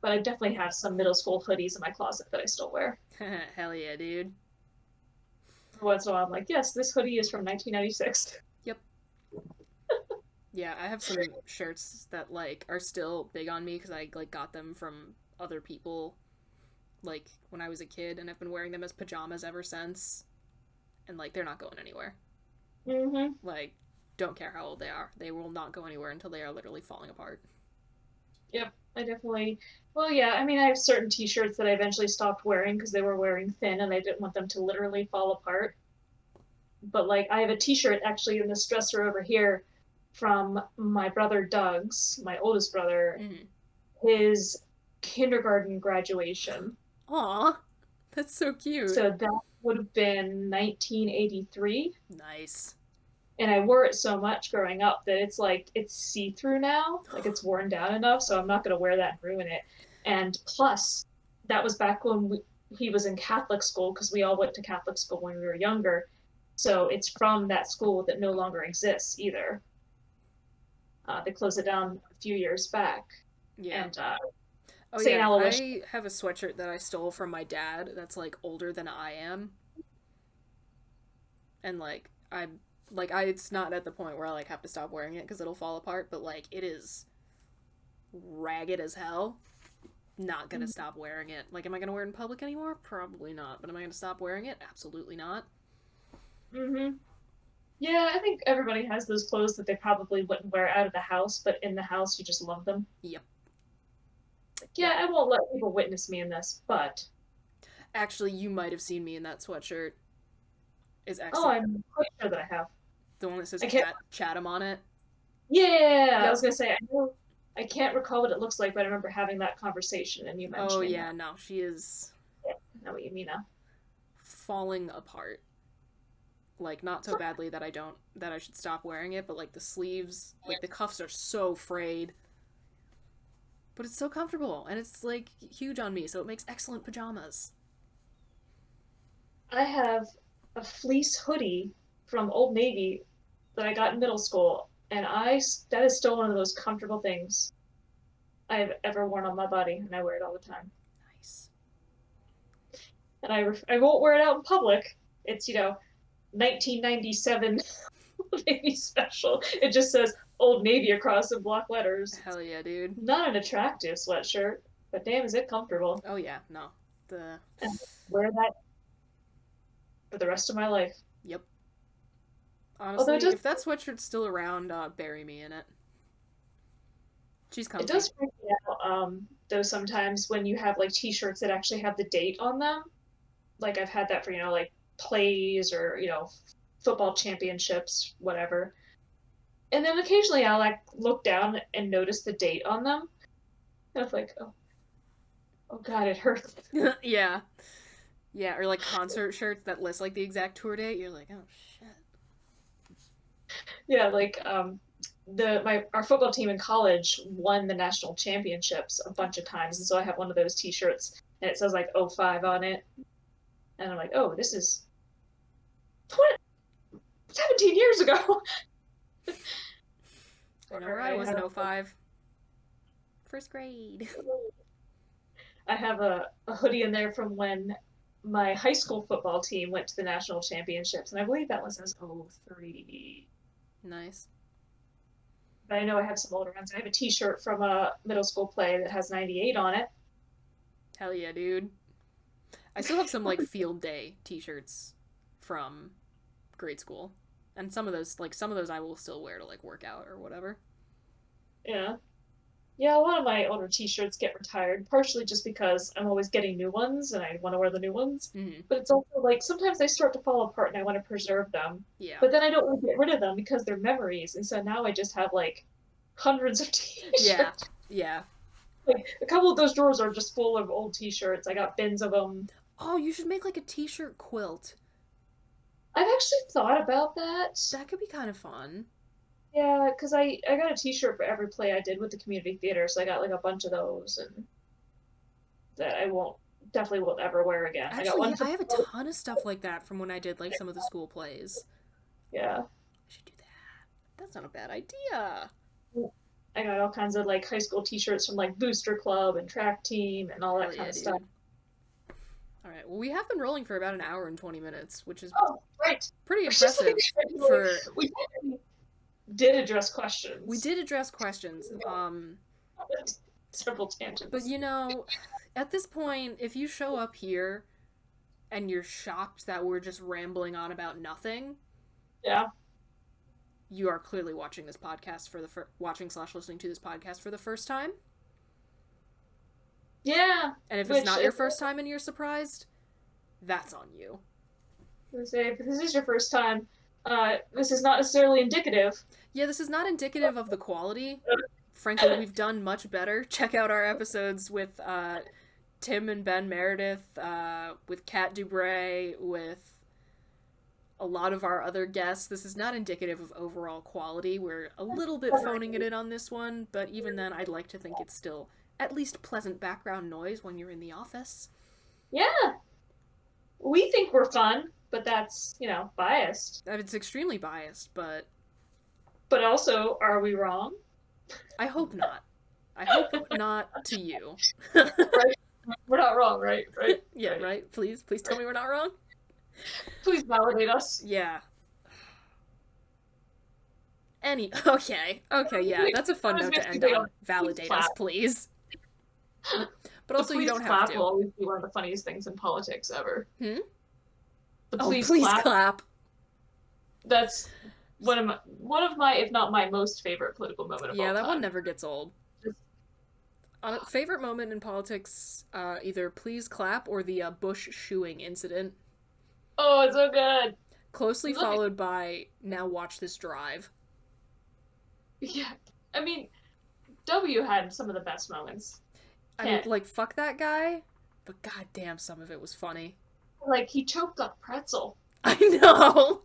But I definitely have some middle school hoodies in my closet that I still wear. Hell yeah, dude. Once in a while, I'm like, yes, this hoodie is from 1996. Yep. Yeah, I have some shirts that like are still big on me because I like got them from other people like when I was a kid, and I've been wearing them as pajamas ever since. And like they're not going anywhere. Mm-hmm. Like, don't care how old they are. They will not go anywhere until they are literally falling apart. Yep. I definitely. Well, yeah. I mean, I have certain T-shirts that I eventually stopped wearing because they were wearing thin, and I didn't want them to literally fall apart. But like, I have a T-shirt actually in this dresser over here from my brother Doug's, my oldest brother, Mm-hmm. his kindergarten graduation. Aw, that's so cute. So that would have been 1983. Nice. And I wore it so much growing up that it's like it's see-through now, like it's worn down enough, so I'm not going to wear that and ruin it. And plus, that was back when he was in Catholic school because we all went to Catholic school when we were younger. So it's from that school that no longer exists either. They closed it down a few years back, Yeah. and Oh St. yeah, Aloysius. I have a sweatshirt that I stole from my dad that's like older than I am. And like I it's not at the point where I like have to stop wearing it because it'll fall apart, but like it is ragged as hell. Not gonna stop wearing it. Like, am I gonna wear it in public anymore? Probably not. But am I gonna stop wearing it? Absolutely not. Mm-hmm. Yeah, I think everybody has those clothes that they probably wouldn't wear out of the house, but in the house you just love them. Yep. Like, Yep. yeah, I won't let people witness me in this, but Actually, you might have seen me in that sweatshirt. Is oh, actually I'm quite sure that I have. the one that says I can't. Chatham on it. Yeah, I was Yep. gonna say I know. I can't recall what it looks like, but I remember having that conversation and you Oh mentioning yeah, that. no, she is Yeah, I know what you mean now. falling apart. Like, not so badly that I should stop wearing it, but like the sleeves, like the cuffs are so frayed. But it's so comfortable and it's like huge on me, so it makes excellent pajamas. I have a fleece hoodie from Old Navy that I got in middle school, and I that is still one of those comfortable things I've ever worn on my body, and I wear it all the time. Nice. And I won't wear it out in public. It's 1997 Navy special. It just says Old Navy across in block letters. It's Hell yeah, dude. not an attractive sweatshirt, but damn, is it comfortable. Oh yeah, no. The And I wear that for the rest of my life. Yep. Although Honestly, if that sweatshirt's still around, bury me in it. She's it comfy. does freak me out, though sometimes when you have like T-shirts that actually have the date on them. Like I've had that for like plays or football championships, whatever. And then occasionally I'll like look down and notice the date on them. And I'm like, oh God, it hurts. Yeah. Yeah, or like concert shirts that list like the exact tour date. You're like, oh shit. Yeah, like our football team in college won the national championships a bunch of times, and so I have one of those T-shirts, and it says like '05 on it, and I'm like, oh, this is 20, 17 years ago. I know where I I was in have '05. First grade. I have a hoodie in there from when my high school football team went to the national championships, and I believe that one says '03. Nice. But I know I have some older ones. I have a T-shirt from a middle school play that has '98 on it. Hell yeah, dude. I still have some like field day t-shirts from grade school. And some of those I will still wear to like work out or whatever. Yeah. Yeah, a lot of my older T-shirts get retired, partially just because I'm always getting new ones and I want to wear the new ones. Mhm. But it's also like sometimes they start to fall apart and I want to preserve them. Yeah. But then I don't want to get rid of them because they're memories. And so now I just have like hundreds of Yeah. T-shirts. Yeah. Like a couple of those drawers are just full of old T-shirts. I got bins of them. Oh, you should make like a t-shirt quilt. I've actually thought about that. That could be kind of fun. Yeah, because I got a T-shirt for every play I did with the community theater, so I got like a bunch of those, and that I won't definitely won't ever wear again. I got Actually, one yeah, for I have a ton of stuff like that from when I did like some of the school plays. yeah. I should do that. That's not a bad idea. I got all kinds of like high school T-shirts from like Booster Club and track team and all Hell that kind yeah, of stuff. dude. All right. Well, we have been rolling for about an hour and 20 minutes, which is Oh, right. pretty I was just looking impressive at for we did address we questions. did address questions. Several But tangents. at this point, if you show up here and you're shocked that we're just rambling on about nothing, Yeah. you are clearly watching this podcast for the watching/listening to this podcast for the first time. Yeah. And if it's not your first time and you're surprised, that's on you. I was gonna say, if this is your first time, this is not necessarily indicative. Yeah, this is not indicative of the quality. Frankly, we've done much better. Check out our episodes with Tim and Ben Meredith, with Kat Dubray, with a lot of our other guests. This is not indicative of overall quality. We're a little bit phoning it in on this one, but even then, I'd like to think it's still at least pleasant background noise when you're in the office. Yeah. We think we're fun, but that's, biased. It's extremely biased, but... But also, are we wrong? I hope not. I hope not to you. Right? We're not wrong, right? Right? Yeah, right? Please tell me we're not wrong. Please validate us. Yeah. Okay, yeah, that's a fun note to end on. Validate us, please. But also, you don't have to. Will always be one of the funniest things in politics ever. The please clap. That's one of my, if not my most favorite political moment of all time. Yeah, that one never gets old. Favorite moment in politics, either please clap or the Bush shooing incident. Oh, it's so good. Closely followed by now watch this drive. Yeah. I mean, W had some of the best moments. I mean, like, fuck that guy, but goddamn, some of it was funny. Like, he choked on pretzel. I know!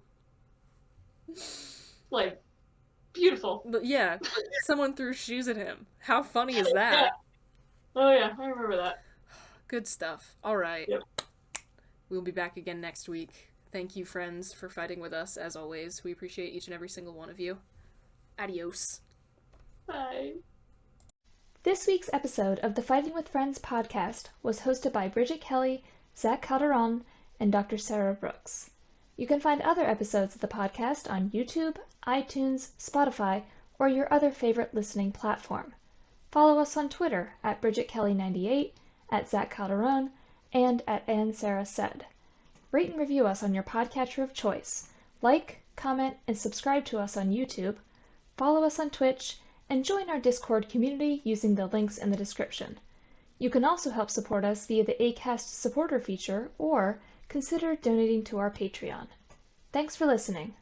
Like, beautiful. But yeah, someone threw shoes at him. How funny is that? Yeah. Oh yeah, I remember that. Good stuff. Alright. Yep. We'll be back again next week. Thank you, friends, for fighting with us, as always. We appreciate each and every single one of you. Adios. Bye. This week's episode of the Fighting with Friends podcast was hosted by Bridget Kelly, Zach Calderon, and Dr. Sarah Brooks. You can find other episodes of the podcast on YouTube, iTunes, Spotify, or your other favorite listening platform. Follow us on Twitter at BridgetKelly98, at Zach Calderon, and at AnnSarahSaid. Rate and review us on your podcatcher of choice. Like, comment, and subscribe to us on YouTube. Follow us on Twitch, and join our Discord community using the links in the description. You can also help support us via the Acast supporter feature or consider donating to our Patreon. Thanks for listening.